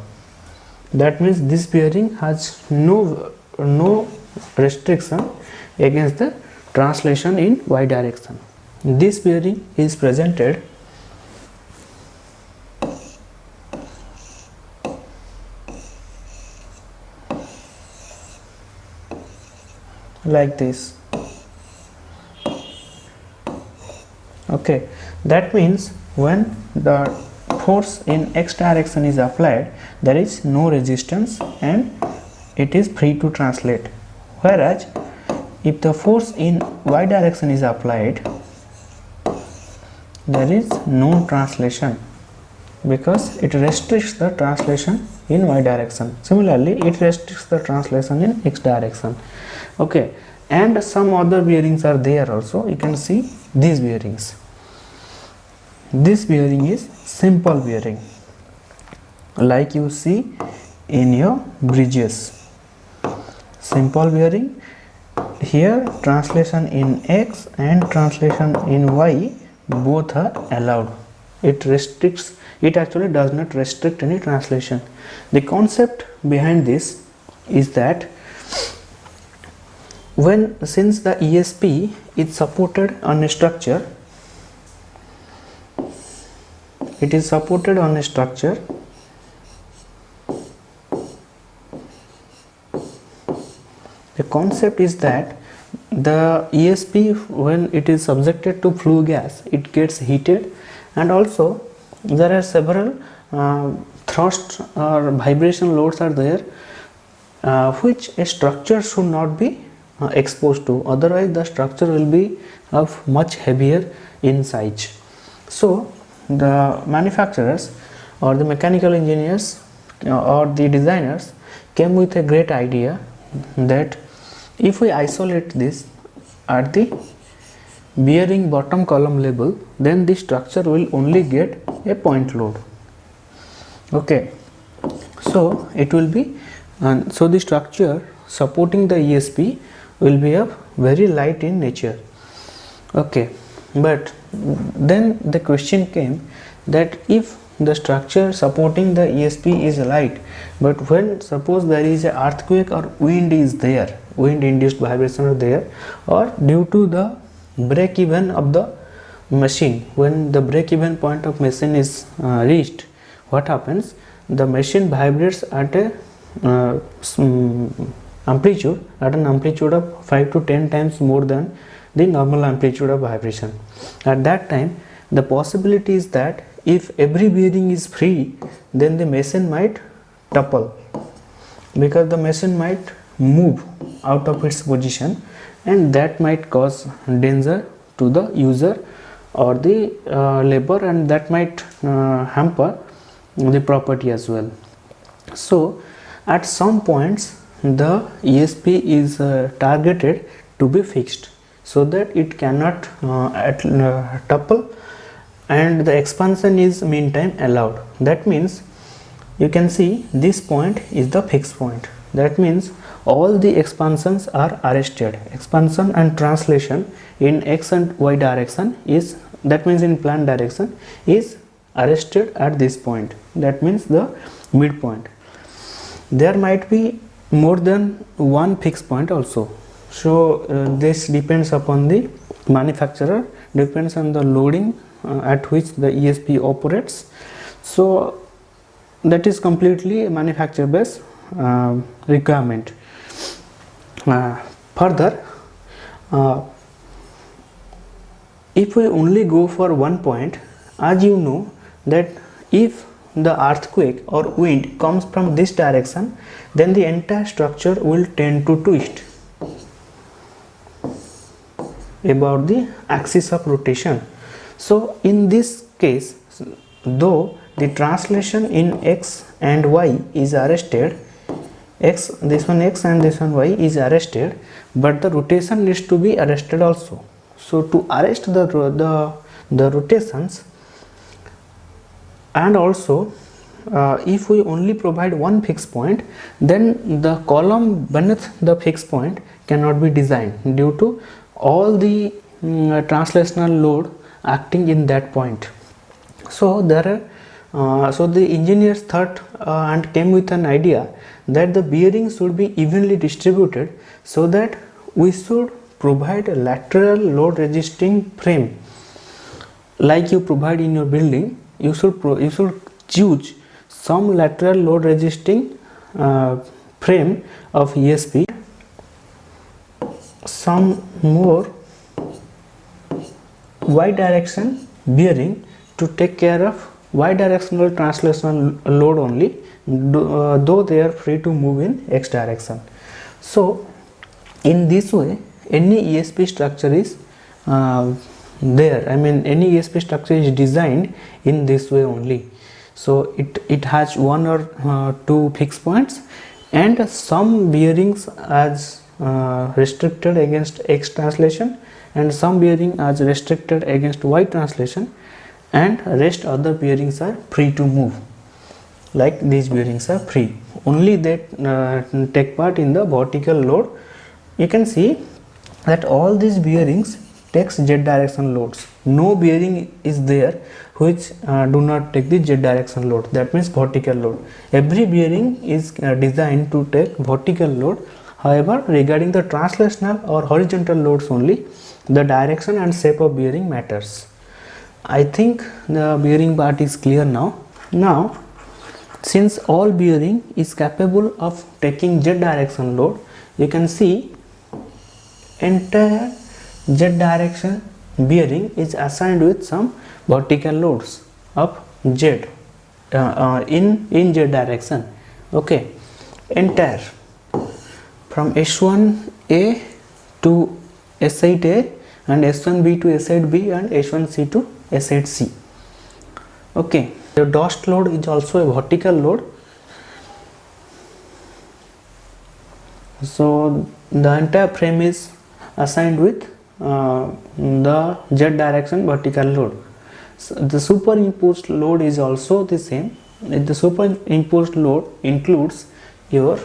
[SPEAKER 1] That means this bearing has no restriction against the translation in y direction. This bearing is presented like this. Okay, that means when the force in x direction is applied, there is no resistance and it is free to translate. Whereas if the force in y direction is applied, there is no translation because it restricts the translation in y direction. Similarly, it restricts the translation in x direction. Okay, and some other bearings are there also. You can see these bearings. This bearing is simple bearing, like you see in your bridges. Simple bearing. Here translation in x and translation in y both are allowed. It restricts, it actually does not restrict any translation. The concept behind this is that since the ESP is supported on a structure, it is supported on a structure, the concept is that the ESP, when it is subjected to flue gas, it gets heated, and also there are several thrust or vibration loads are there, which a structure should not be exposed to, otherwise the structure will be of much heavier in size. So the manufacturers or the mechanical engineers or the designers came with a great idea that if we isolate this at the bearing bottom column level, then the structure will only get a point load. Okay, so it will be, so the structure supporting the ESP will be of very light in nature. Okay, but then the question came that if the structure supporting the ESP is light, but when suppose there is an earthquake or wind is there, wind induced vibration are there, or due to the break even of the machine, when the break even point of machine is reached, what happens? The machine vibrates at a amplitude, at an amplitude of 5 to 10 times more than the normal amplitude of vibration. At that time, the possibility is that if every bearing is free, then the machine might topple, because the machine might move out of its position, and that might cause danger to the user or the labor, and that might hamper the property as well. So at some points the ESP is targeted to be fixed so that it cannot topple, and the expansion is meantime allowed. That means you can see this point is the fixed point. That means all the expansions are arrested. Expansion and translation in x and y direction is, that means in planned direction, is arrested at this point. That means the midpoint. There might be more than one fixed point also. So this depends upon the manufacturer, depends on the loading at which the ESP operates. So that is completely a manufacturer based requirement. Further, if we only go for one point, as you know that if the earthquake or wind comes from this direction, then the entire structure will tend to twist about the axis of rotation. So in this case, though the translation in x and y is arrested, this one x and this one y is arrested, but the rotation needs to be arrested also. So to arrest the rotations, and also if we only provide one fixed point, then the column beneath the fixed point cannot be designed due to all the translational load acting in that point. So there are so the engineers thought and came with an idea that the bearings should be evenly distributed, so that we should provide a lateral load resisting frame like you provide in your building. You should choose some lateral load resisting frame of ESP, some more y direction bearing to take care of y directional translation load only, though they are free to move in x direction. So in this way, any ESP structure is there. I mean, any ESP structure is designed in this way only. So it has one or two fixed points, and some bearings as restricted against X translation, and some bearing as restricted against Y translation, and rest other bearings are free to move. Like these bearings are free, only that take part in the vertical load. You can see that all these bearings takes Z direction loads. No bearing is there which do not take the Z direction load, that means vertical load. Every bearing is designed to take vertical load. However, regarding the translational or horizontal loads only, the direction and shape of bearing matters. I think the bearing part is clear now. Now, since all bearing is capable of taking Z direction load, you can see entire Z direction bearing is assigned with some vertical loads of Z in Z direction. Okay, entire from S1A to S8A and S1B to S8B and S1C to S8C. Okay, the dust load is also a vertical load. So the entire frame is assigned with the Z direction vertical load. So the superimposed load is also the same. The superimposed load includes your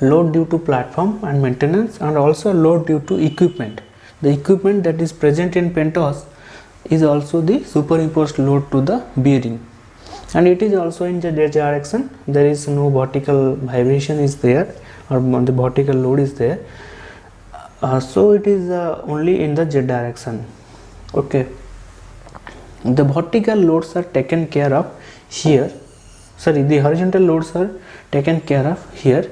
[SPEAKER 1] load due to platform and maintenance, and also load due to equipment. The equipment that is present in PENTOS is also the superimposed load to the bearing, and it is also in the Z direction. There is no vertical vibration is there, or the vertical load is there. So it is only in the Z direction. Okay, the vertical loads are taken care of here. Sorry, the horizontal loads are taken care of here.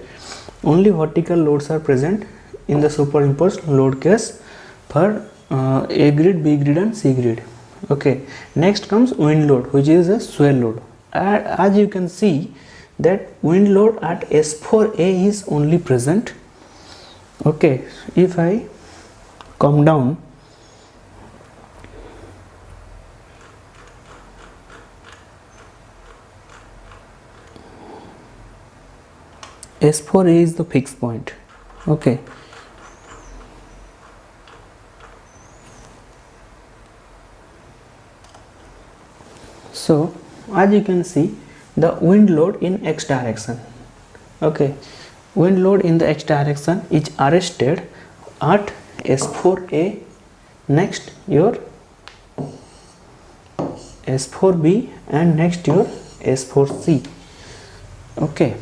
[SPEAKER 1] Only vertical loads are present in the superimposed load case for A grid, B grid and C grid. Okay, next comes wind load, which is a swell load. As you can see that wind load at S4A is only present. Okay, if I come down, S4A is the fixed point. Okay, so as you can see the wind load in X direction. Okay, wind load in the X direction is arrested at S4A, next your S4B and next your S4C. Okay,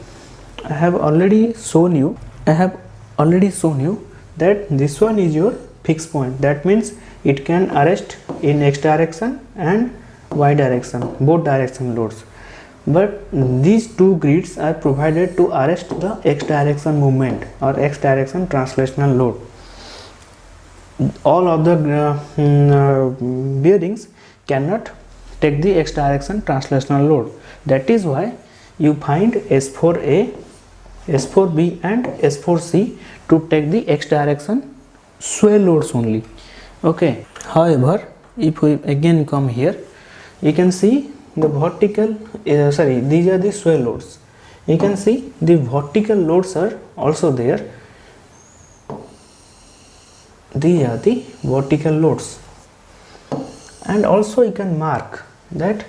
[SPEAKER 1] I have already shown you that this one is your fixed point. That means it can arrest in X direction and Y direction, both direction loads. But these two grids are provided to arrest the X direction movement or X direction translational load. All other bearings cannot take the X direction translational load. That is why you find S4A, S4B and S4C to take the X direction sway loads only. Okay, however, if we again come here, you can see the vertical, these are the sway loads. You can see the vertical loads are also there. These are the vertical loads, and also you can mark that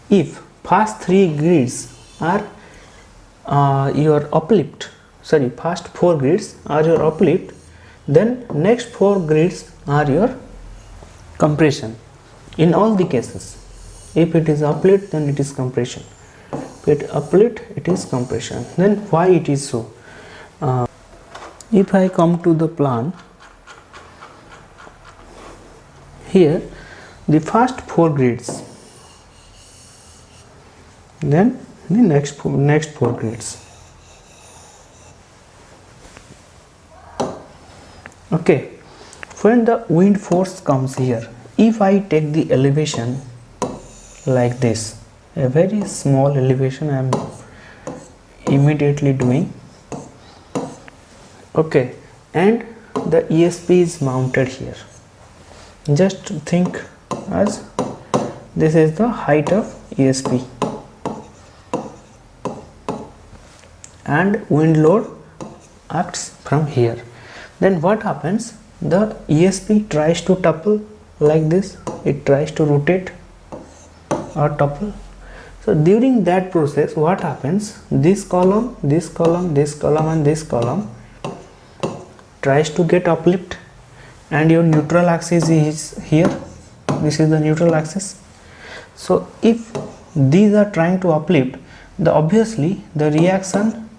[SPEAKER 1] if first three grids are your uplift, first four grids are your uplift, then next four grids are your compression. In all the cases, if it is uplift, then it is compression. If it uplift, it is compression. Then why it is so? If I come to the plan, here the first four grids, then the next four grids. Okay, when the wind force comes here, if I take the elevation like this, a very small elevation I am immediately doing. Okay, and the ESP is mounted here. Just think as this is the height of ESP and wind load acts from here. Then what happens? The ESP tries to topple like this, it tries to rotate or topple. So during that process, what happens? This column, this column, this column and this column tries to get uplift, and your neutral axis is here. This is the neutral axis. So if these are trying to uplift, obviously the reaction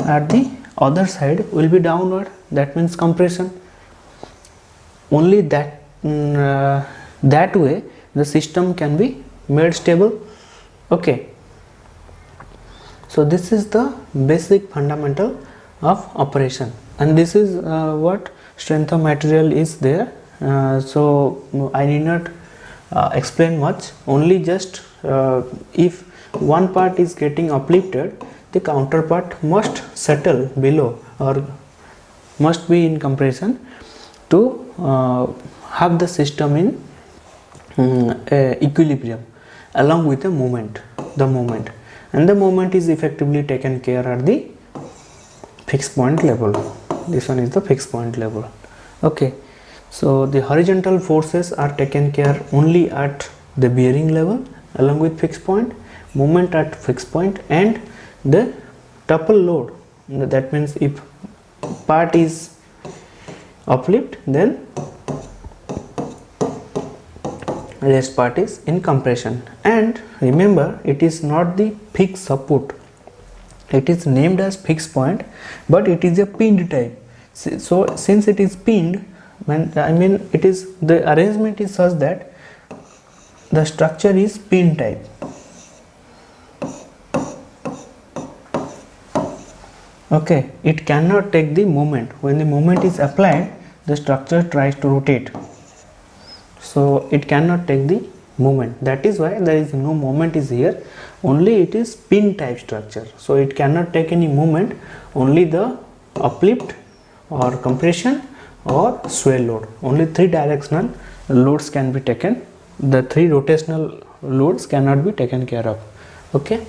[SPEAKER 1] at the other side will be downward. That means compression. Only that way the system can be made stable. Okay, so this is the basic fundamental of operation, and this is what strength of material is there. So I need not explain much, only just if one part is getting uplifted, the counterpart must settle below or must be in compression to have the system in equilibrium along with the moment, and the moment is effectively taken care at the fixed point level. This one is the fixed point level. Okay, so the horizontal forces are taken care only at the bearing level along with fixed point, moment at fixed point, and the topple load. That means if part is uplift, then rest part is in compression. And remember, it is not the fixed support, it is named as fixed point, but it is a pinned type. So since it is pinned, I mean it is, the arrangement is such that the structure is pin type. Okay, it cannot take the moment. When the moment is applied, the structure tries to rotate, so it cannot take the moment. That is why there is no moment is here, only it is pin type structure, so it cannot take any moment, only the uplift or compression or sway load. Only 3 directional loads can be taken, the 3 rotational loads cannot be taken care of. Okay,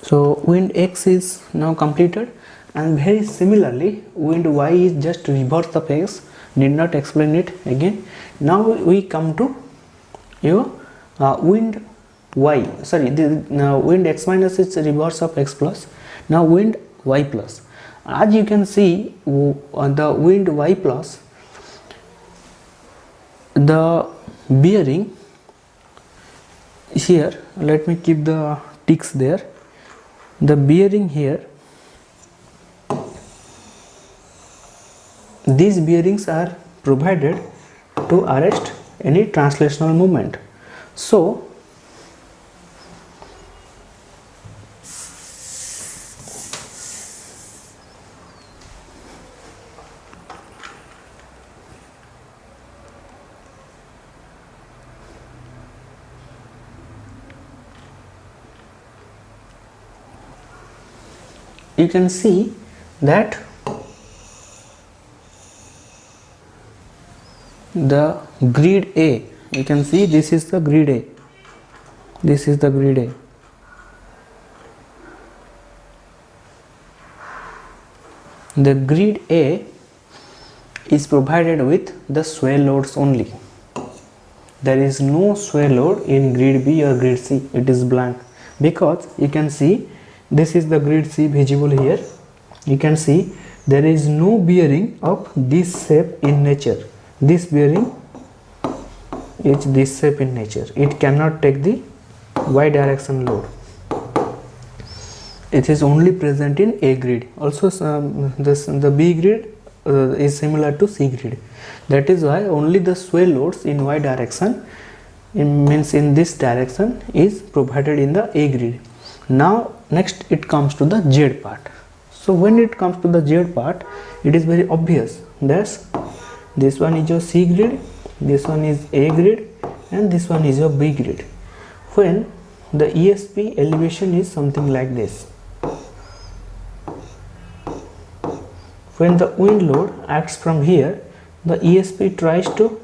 [SPEAKER 1] so wind X is now completed, and very similarly wind Y is just reverse of X, need not explain it again. Now we come to your wind Y, sorry, the wind X minus is reverse of X plus. Now wind Y plus, as you can see, the wind Y plus, the bearing here, let me keep the ticks there, the bearing here, these bearings are provided to arrest any translational movement. So you can see that the grid A, you can see this is the grid A, this is the grid A. The grid A is provided with the sway loads only. There is no sway load in grid B or grid C, it is blank, because you can see this is the grid C visible here. You can see there is no bearing of this shape in nature. This bearing is this shape in nature. It cannot take the Y direction load. It is only present in A grid. Also the B grid is similar to C grid. That is why only the sway loads in Y direction, means in this direction, is provided in the A grid. Now next it comes to the Z part. So when it comes to the Z part, it is very obvious. Thus this one is your C grid, this one is A grid, and this one is your B grid. When the ESP elevation is something like this, when the wind load acts from here, the ESP tries to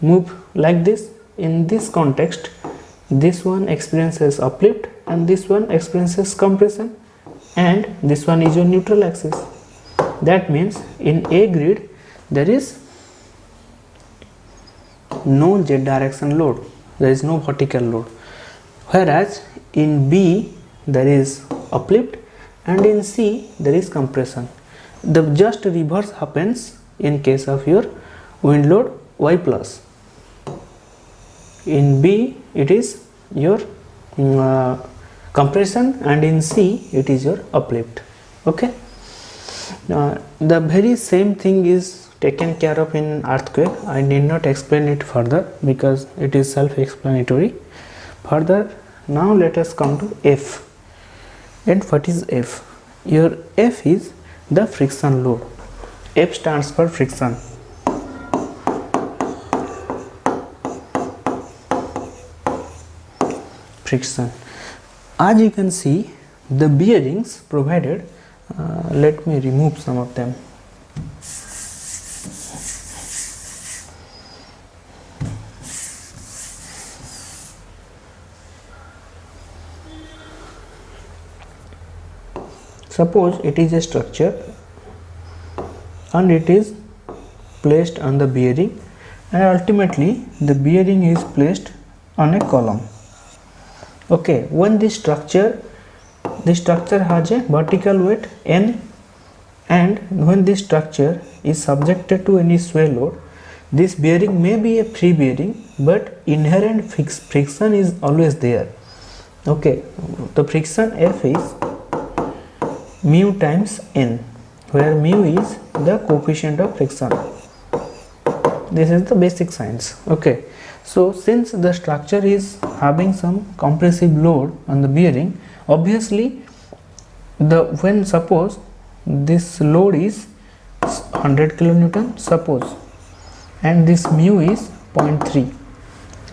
[SPEAKER 1] move like this. In this context, this one experiences uplift and this one experiences compression, and this one is your neutral axis. That means in A grid there is no z direction load, there is no vertical load, whereas in B there is uplift and in C there is compression. The just reverse happens in case of your wind load Y plus. In B it is your compression and in C it is your uplift. Okay. The very same thing is taken care of in earthquake. I need not explain it further because it is self-explanatory. Further, now let us come to F. And what is F? Your F is the friction load. F stands for friction. Friction. As you can see, the bearings provided, let me remove some of them. Suppose it is a structure and it is placed on the bearing, and ultimately the bearing is placed on a column. Okay, when this structure has a vertical weight N, and when this structure is subjected to any sway load, this bearing may be a free bearing, but inherent friction is always there. Okay, the friction F is mu times N, where mu is the coefficient of friction. This is the basic science. Okay, so since the structure is having some compressive load on the bearing, obviously when suppose this load is 100 kilonewton, suppose, and this mu is 0.3,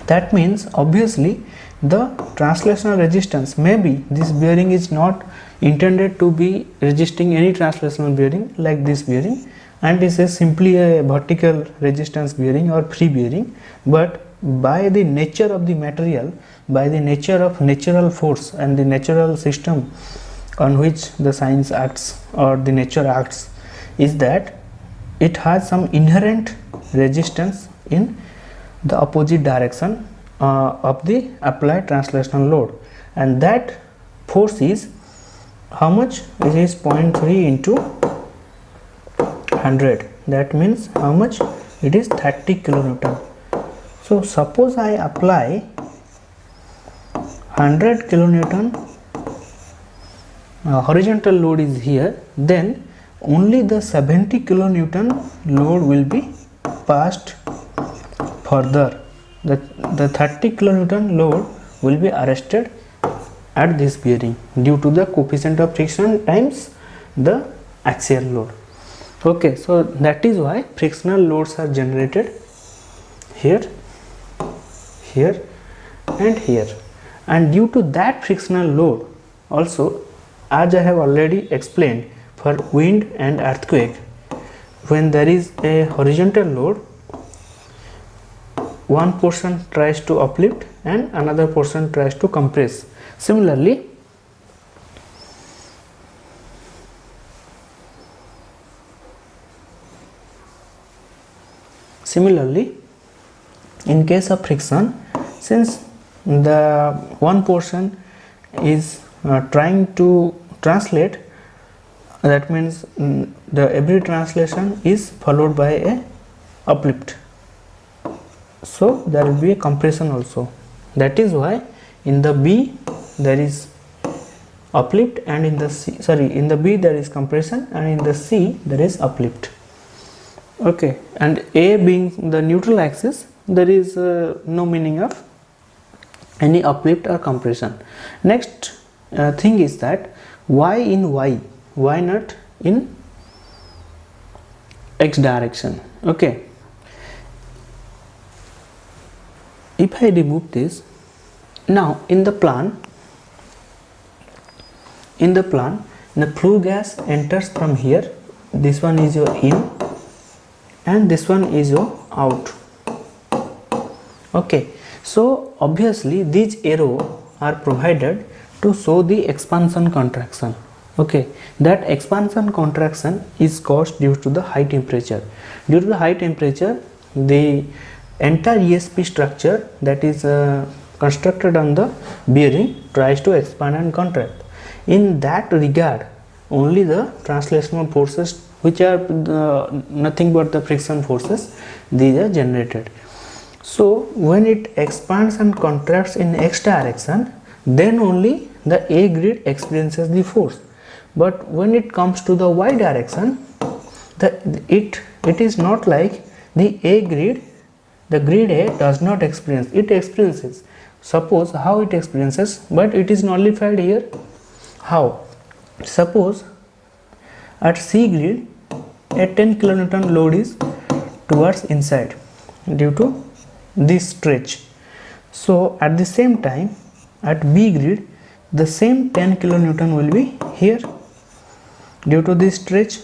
[SPEAKER 1] that means obviously the translational resistance, maybe this bearing is not intended to be resisting any translational bearing like this bearing, and this is simply a vertical resistance bearing or free bearing, but by the nature of the material, by the nature of natural force and the natural system on which the science acts or the nature acts, is that it has some inherent resistance in the opposite direction of the applied translational load, and that force is how much? It is 0.3 into 100, that means how much? It is 30 kilonewton. So suppose I apply 100 kilonewton horizontal load is here, then only the 70 kilonewton load will be passed further. The 30 kilonewton load will be arrested at this bearing due to the coefficient of friction times the axial load. Okay, so that is why frictional loads are generated here, here and here, and due to that frictional load also, as I have already explained, for wind and earthquake, when there is a horizontal load, one portion tries to uplift and another portion tries to compress. Similarly, in case of friction, since the one portion is trying to translate, that means the every translation is followed by a uplift, so there will be a compression also. That is why in the B there is uplift and in the C, in the B there is compression and in the C there is uplift. Okay, and A being the neutral axis, there is no meaning of any uplift or compression. Next thing is that why in Y, why not in X direction? Okay, if I remove this, now in the plan, the flue gas enters from here this one is your in and this one is your out. Okay, so obviously these arrow are provided to show the expansion contraction. Okay, that expansion contraction is caused due to the high temperature. Due to the high temperature, the entire ESP structure that is constructed on the bearing tries to expand and contract. In that regard, only the translational forces, which are nothing but the friction forces, these are generated. So when it expands and contracts in x direction, then only the A grid experiences the force. But when it comes to the y direction, it is not like the A grid. The grid A does not experience, it experiences. Suppose how it experiences, but it is nullified here. How? Suppose at C grid a 10 kN load is towards inside due to this stretch. So at the same time at B grid the same 10 kN will be here due to this stretch.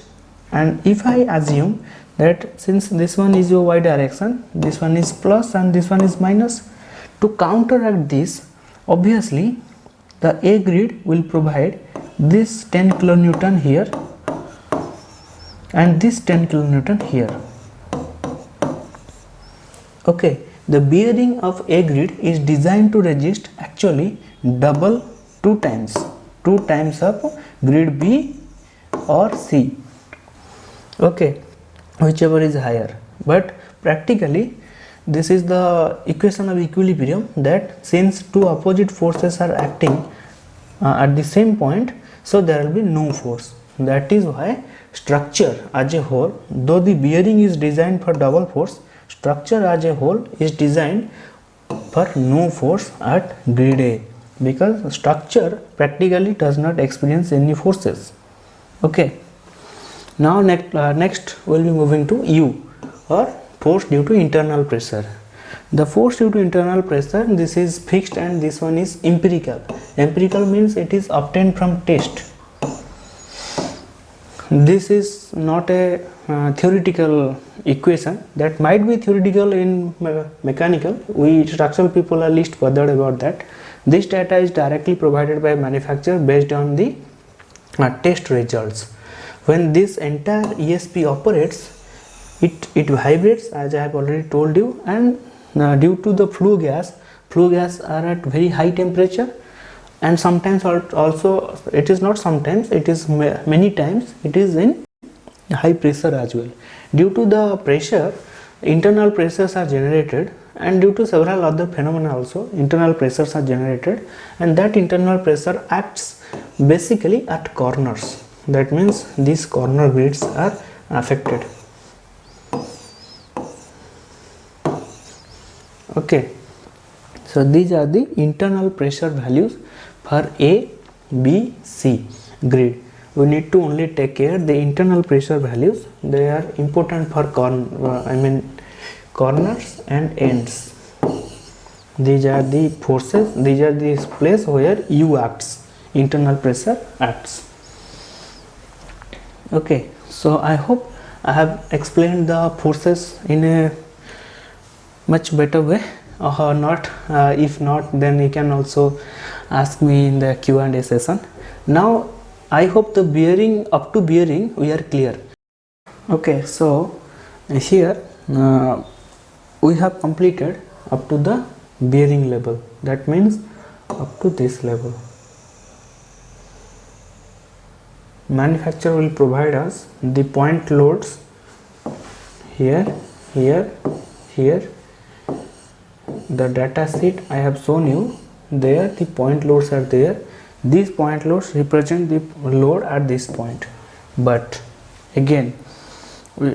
[SPEAKER 1] And if I assume that since this one is your y direction, this one is plus and this one is minus, to counteract this, obviously the A grid will provide this 10 kN here and this 10 kN here. Okay, the bearing of A grid is designed to resist actually double two times of grid B or C. Okay, whichever is higher. But practically this is the equation of equilibrium, that since two opposite forces are acting at the same point, so there will be no force. That is why structure as a whole, though the bearing is designed for double force, structure as a whole is designed for no force at grid A, because structure practically does not experience any forces. Okay, now next we'll be moving to U, or force due to internal pressure. The force due to internal pressure, this is fixed and this one is empirical. Empirical means it is obtained from test. This is not a theoretical equation. That might be theoretical in mechanical. We structural people are least bothered about that. This data is directly provided by manufacturer based on the test results. When this entire ESP operates, it vibrates, as I have already told you, and due to the flue gas are at very high temperature, and sometimes also, it is not sometimes, it is many times it is in high pressure as well. Due to the pressure, internal pressures are generated, and due to several other phenomena also internal pressures are generated, and that internal pressure acts basically at corners. That means these corner grids are affected. Okay, so these are the internal pressure values for A, B, C grid. We need to only take care the internal pressure values. They are important for corners and ends. These are the forces, these are the place where U acts, internal pressure acts. Okay, so I hope I have explained the forces in a much better way, or not. If not, then you can also ask me in the Q&A session. Now I hope the bearing, up to bearing we are clear. Okay, so here we have completed up to the bearing level, that means up to this level. Manufacturer will provide us the point loads here, here, here. The data sheet I have shown you, there the point loads are there. These point loads represent the load at this point, but again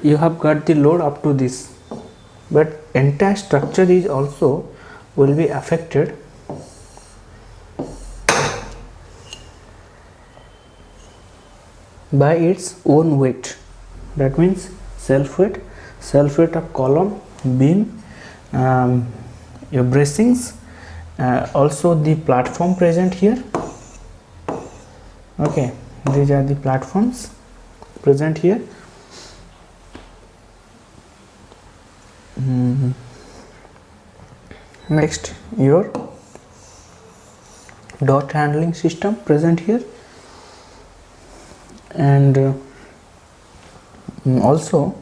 [SPEAKER 1] you have got the load up to this, but entire structure is also will be affected by its own weight. That means self weight of column, beam, your bracings, also the platform present here. Okay, these are the platforms present here, Next, your dust handling system present here, and also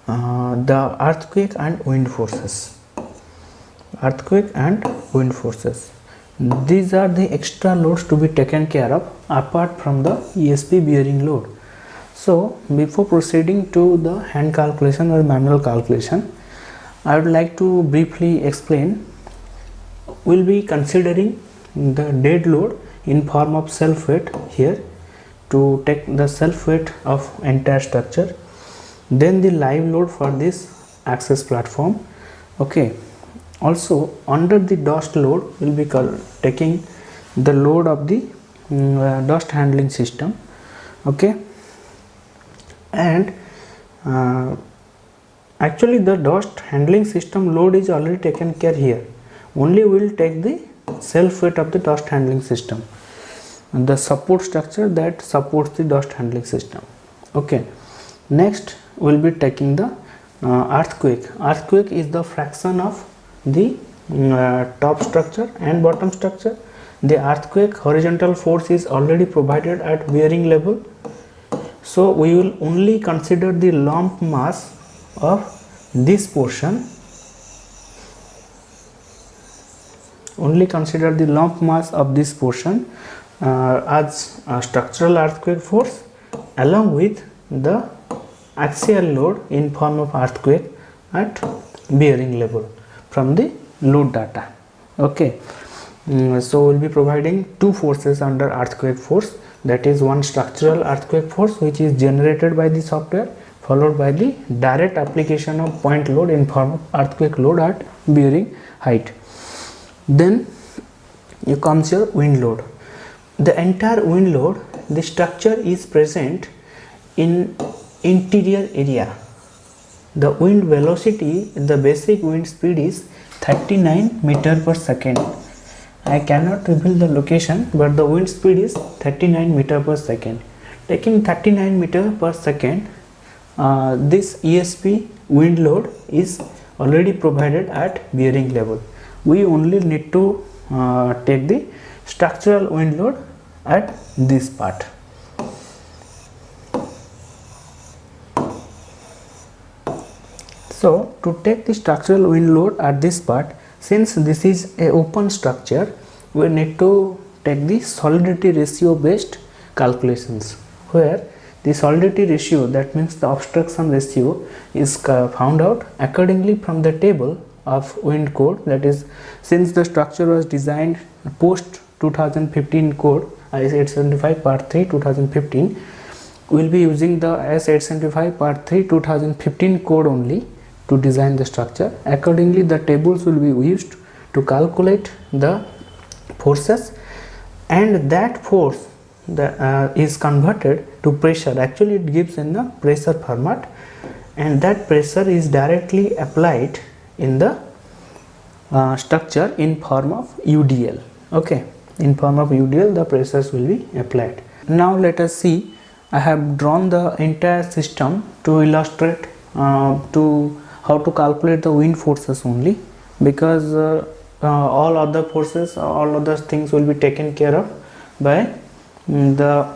[SPEAKER 1] the earthquake and wind forces. Earthquake and wind forces. These are the extra loads to be taken care of apart from the ESP bearing load. So before proceeding to the hand calculation or manual calculation, I would like to briefly explain. We'll be considering the dead load in form of self weight here to take the self weight of entire structure, then the live load for this access platform. Okay, also under the dust load will be taking the load of the dust handling system. Okay, and actually the dust handling system load is already taken care here. Only we will take the self weight of the dust handling system, the support structure that supports the dust handling system. Okay, next we will be taking the earthquake. Earthquake is the fraction of the top structure and bottom structure. The earthquake horizontal force is already provided at bearing level, so we will only consider the lump mass of this portion. Only consider the lump mass of this portion as a structural earthquake force along with the axial load in form of earthquake at bearing level from the load data. Okay, so we'll be providing two forces under earthquake force, that is one structural earthquake force which is generated by the software, followed by the direct application of point load in form of earthquake load at bearing height. Then you comes your wind load. The entire wind load, the structure is present in interior area. The wind velocity, the basic wind speed is 39 meter per second. I cannot reveal the location, but the wind speed is 39 meter per second. Taking 39 meter per second, this ESP wind load is already provided at bearing level. We only need to take the structural wind load at this part. So to take the structural wind load at this part, since this is a open structure, we need to take the solidity ratio based calculations, where the solidity ratio, that means the obstruction ratio, is found out accordingly from the table of wind code. That is, since the structure was designed post 2015 code, IS 875 part 3 2015, we will be using the IS 875 part 3 2015 code only to design the structure. Accordingly, the tables will be used to calculate the forces, and that force is converted to pressure. Actually it gives in the pressure format, and that pressure is directly applied in the structure in form of UDL. Okay, in form of UDL the pressures will be applied. Now let us see, I have drawn the entire system to illustrate to how to calculate the wind forces only, because all other forces, all other things will be taken care of by the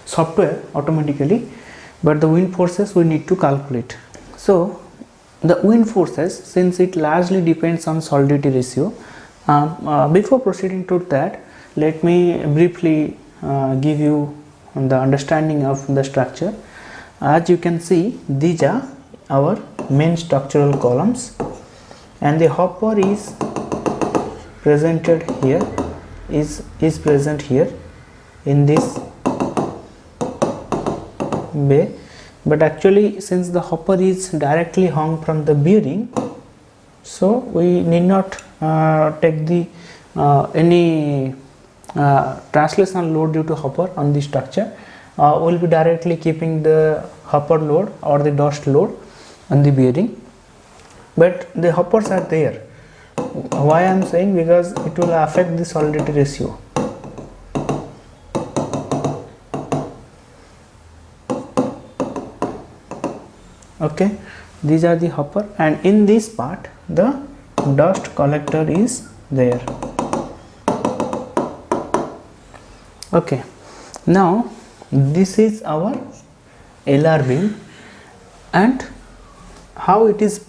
[SPEAKER 1] software automatically, but the wind forces we need to calculate. So the wind forces, since it largely depends on solidity ratio, before proceeding to that, let me briefly give you the understanding of the structure. As you can see, these are our main structural columns, and the hopper is presented here, is present here in this bay, but actually since the hopper is directly hung from the bearing, so we need not take the any translation load due to hopper on the structure. We will be directly keeping the hopper load or the dust load on the bearing, but the hoppers are there. Why I am saying, because it will affect the solidity ratio. Okay, these are the hopper, and in this part the dust collector is there. Okay, now this is our LR beam, and how it is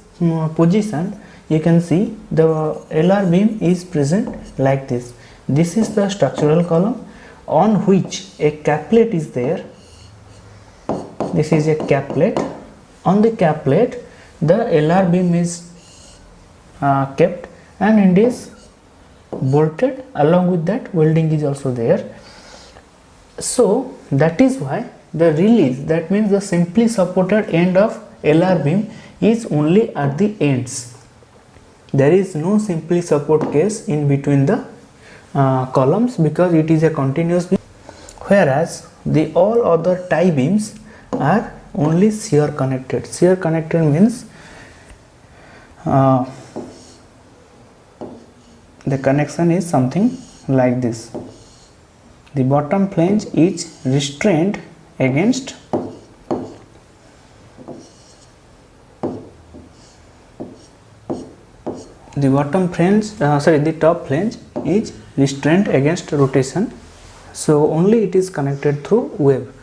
[SPEAKER 1] positioned. You can see the LR beam is present like this. This is the structural column on which a cap plate is there. This is a cap plate. On the cap plate the LR beam is kept, and it is bolted. Along with that, welding is also there. So that is why the release, that means the simply supported end of LR beam, is only at the ends. There is no simply support case in between the columns, because it is a continuous beam, whereas the all other tie beams are only shear connected. Shear connected means the connection is something like this. The bottom flange is restrained against the top flange is restrained against rotation, so only it is connected through wave.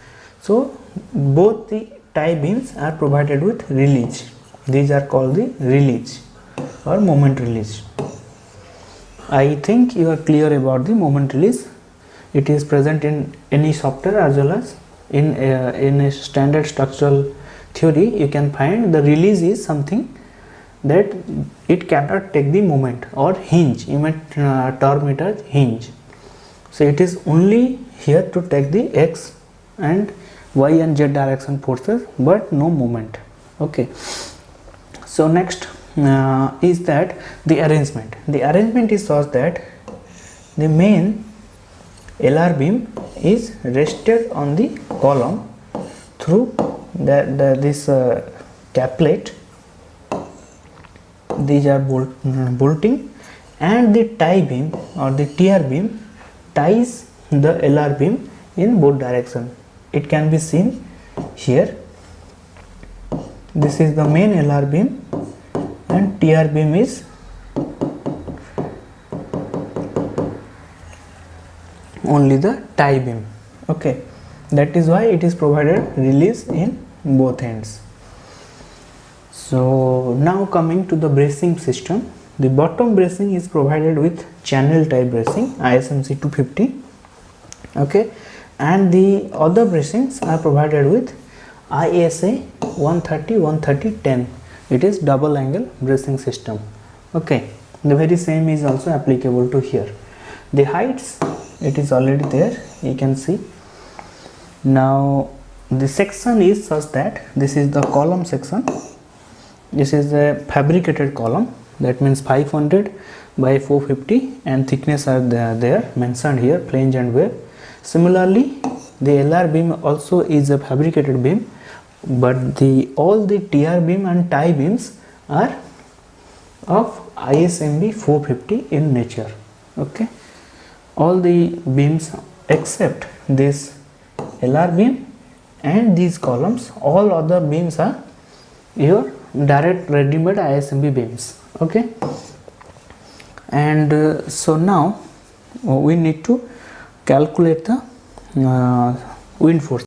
[SPEAKER 1] So both the tie beams are provided with release. These are called the release or moment release. I think you are clear about the moment release. It is present in any software as well as in a standard structural theory. You can find the release is something that it cannot take the moment, or hinge. You might term it as hinge. So it is only here to take the x and y and z direction forces, but no moment. Okay. So next is that the arrangement. The arrangement is such that the main LR beam is rested on the column through this cap plate. These are bolting, and the tie beam or the TR beam ties the LR beam in both direction. It can be seen here. This is the main LR beam, and TR beam is only the tie beam. Okay, that is why it is provided release in both ends. So now coming to the bracing system, the bottom bracing is provided with channel type bracing ISMC 250. Okay, and the other bracings are provided with ISA 130 130 10. It is double angle bracing system. Okay, the very same is also applicable to here. The heights, it is already there, you can see. Now the section is such that this is the column section. This is a fabricated column, that means 500 by 450, and thickness are there mentioned here, flange and wave. Similarly, the LR beam also is a fabricated beam, but all the TR beam and tie beams are of ISMB 450 in nature. Okay, all the beams except this LR beam and these columns, all other beams are your direct ready-made ISMB beams. Okay, and so now we need to calculate the wind force.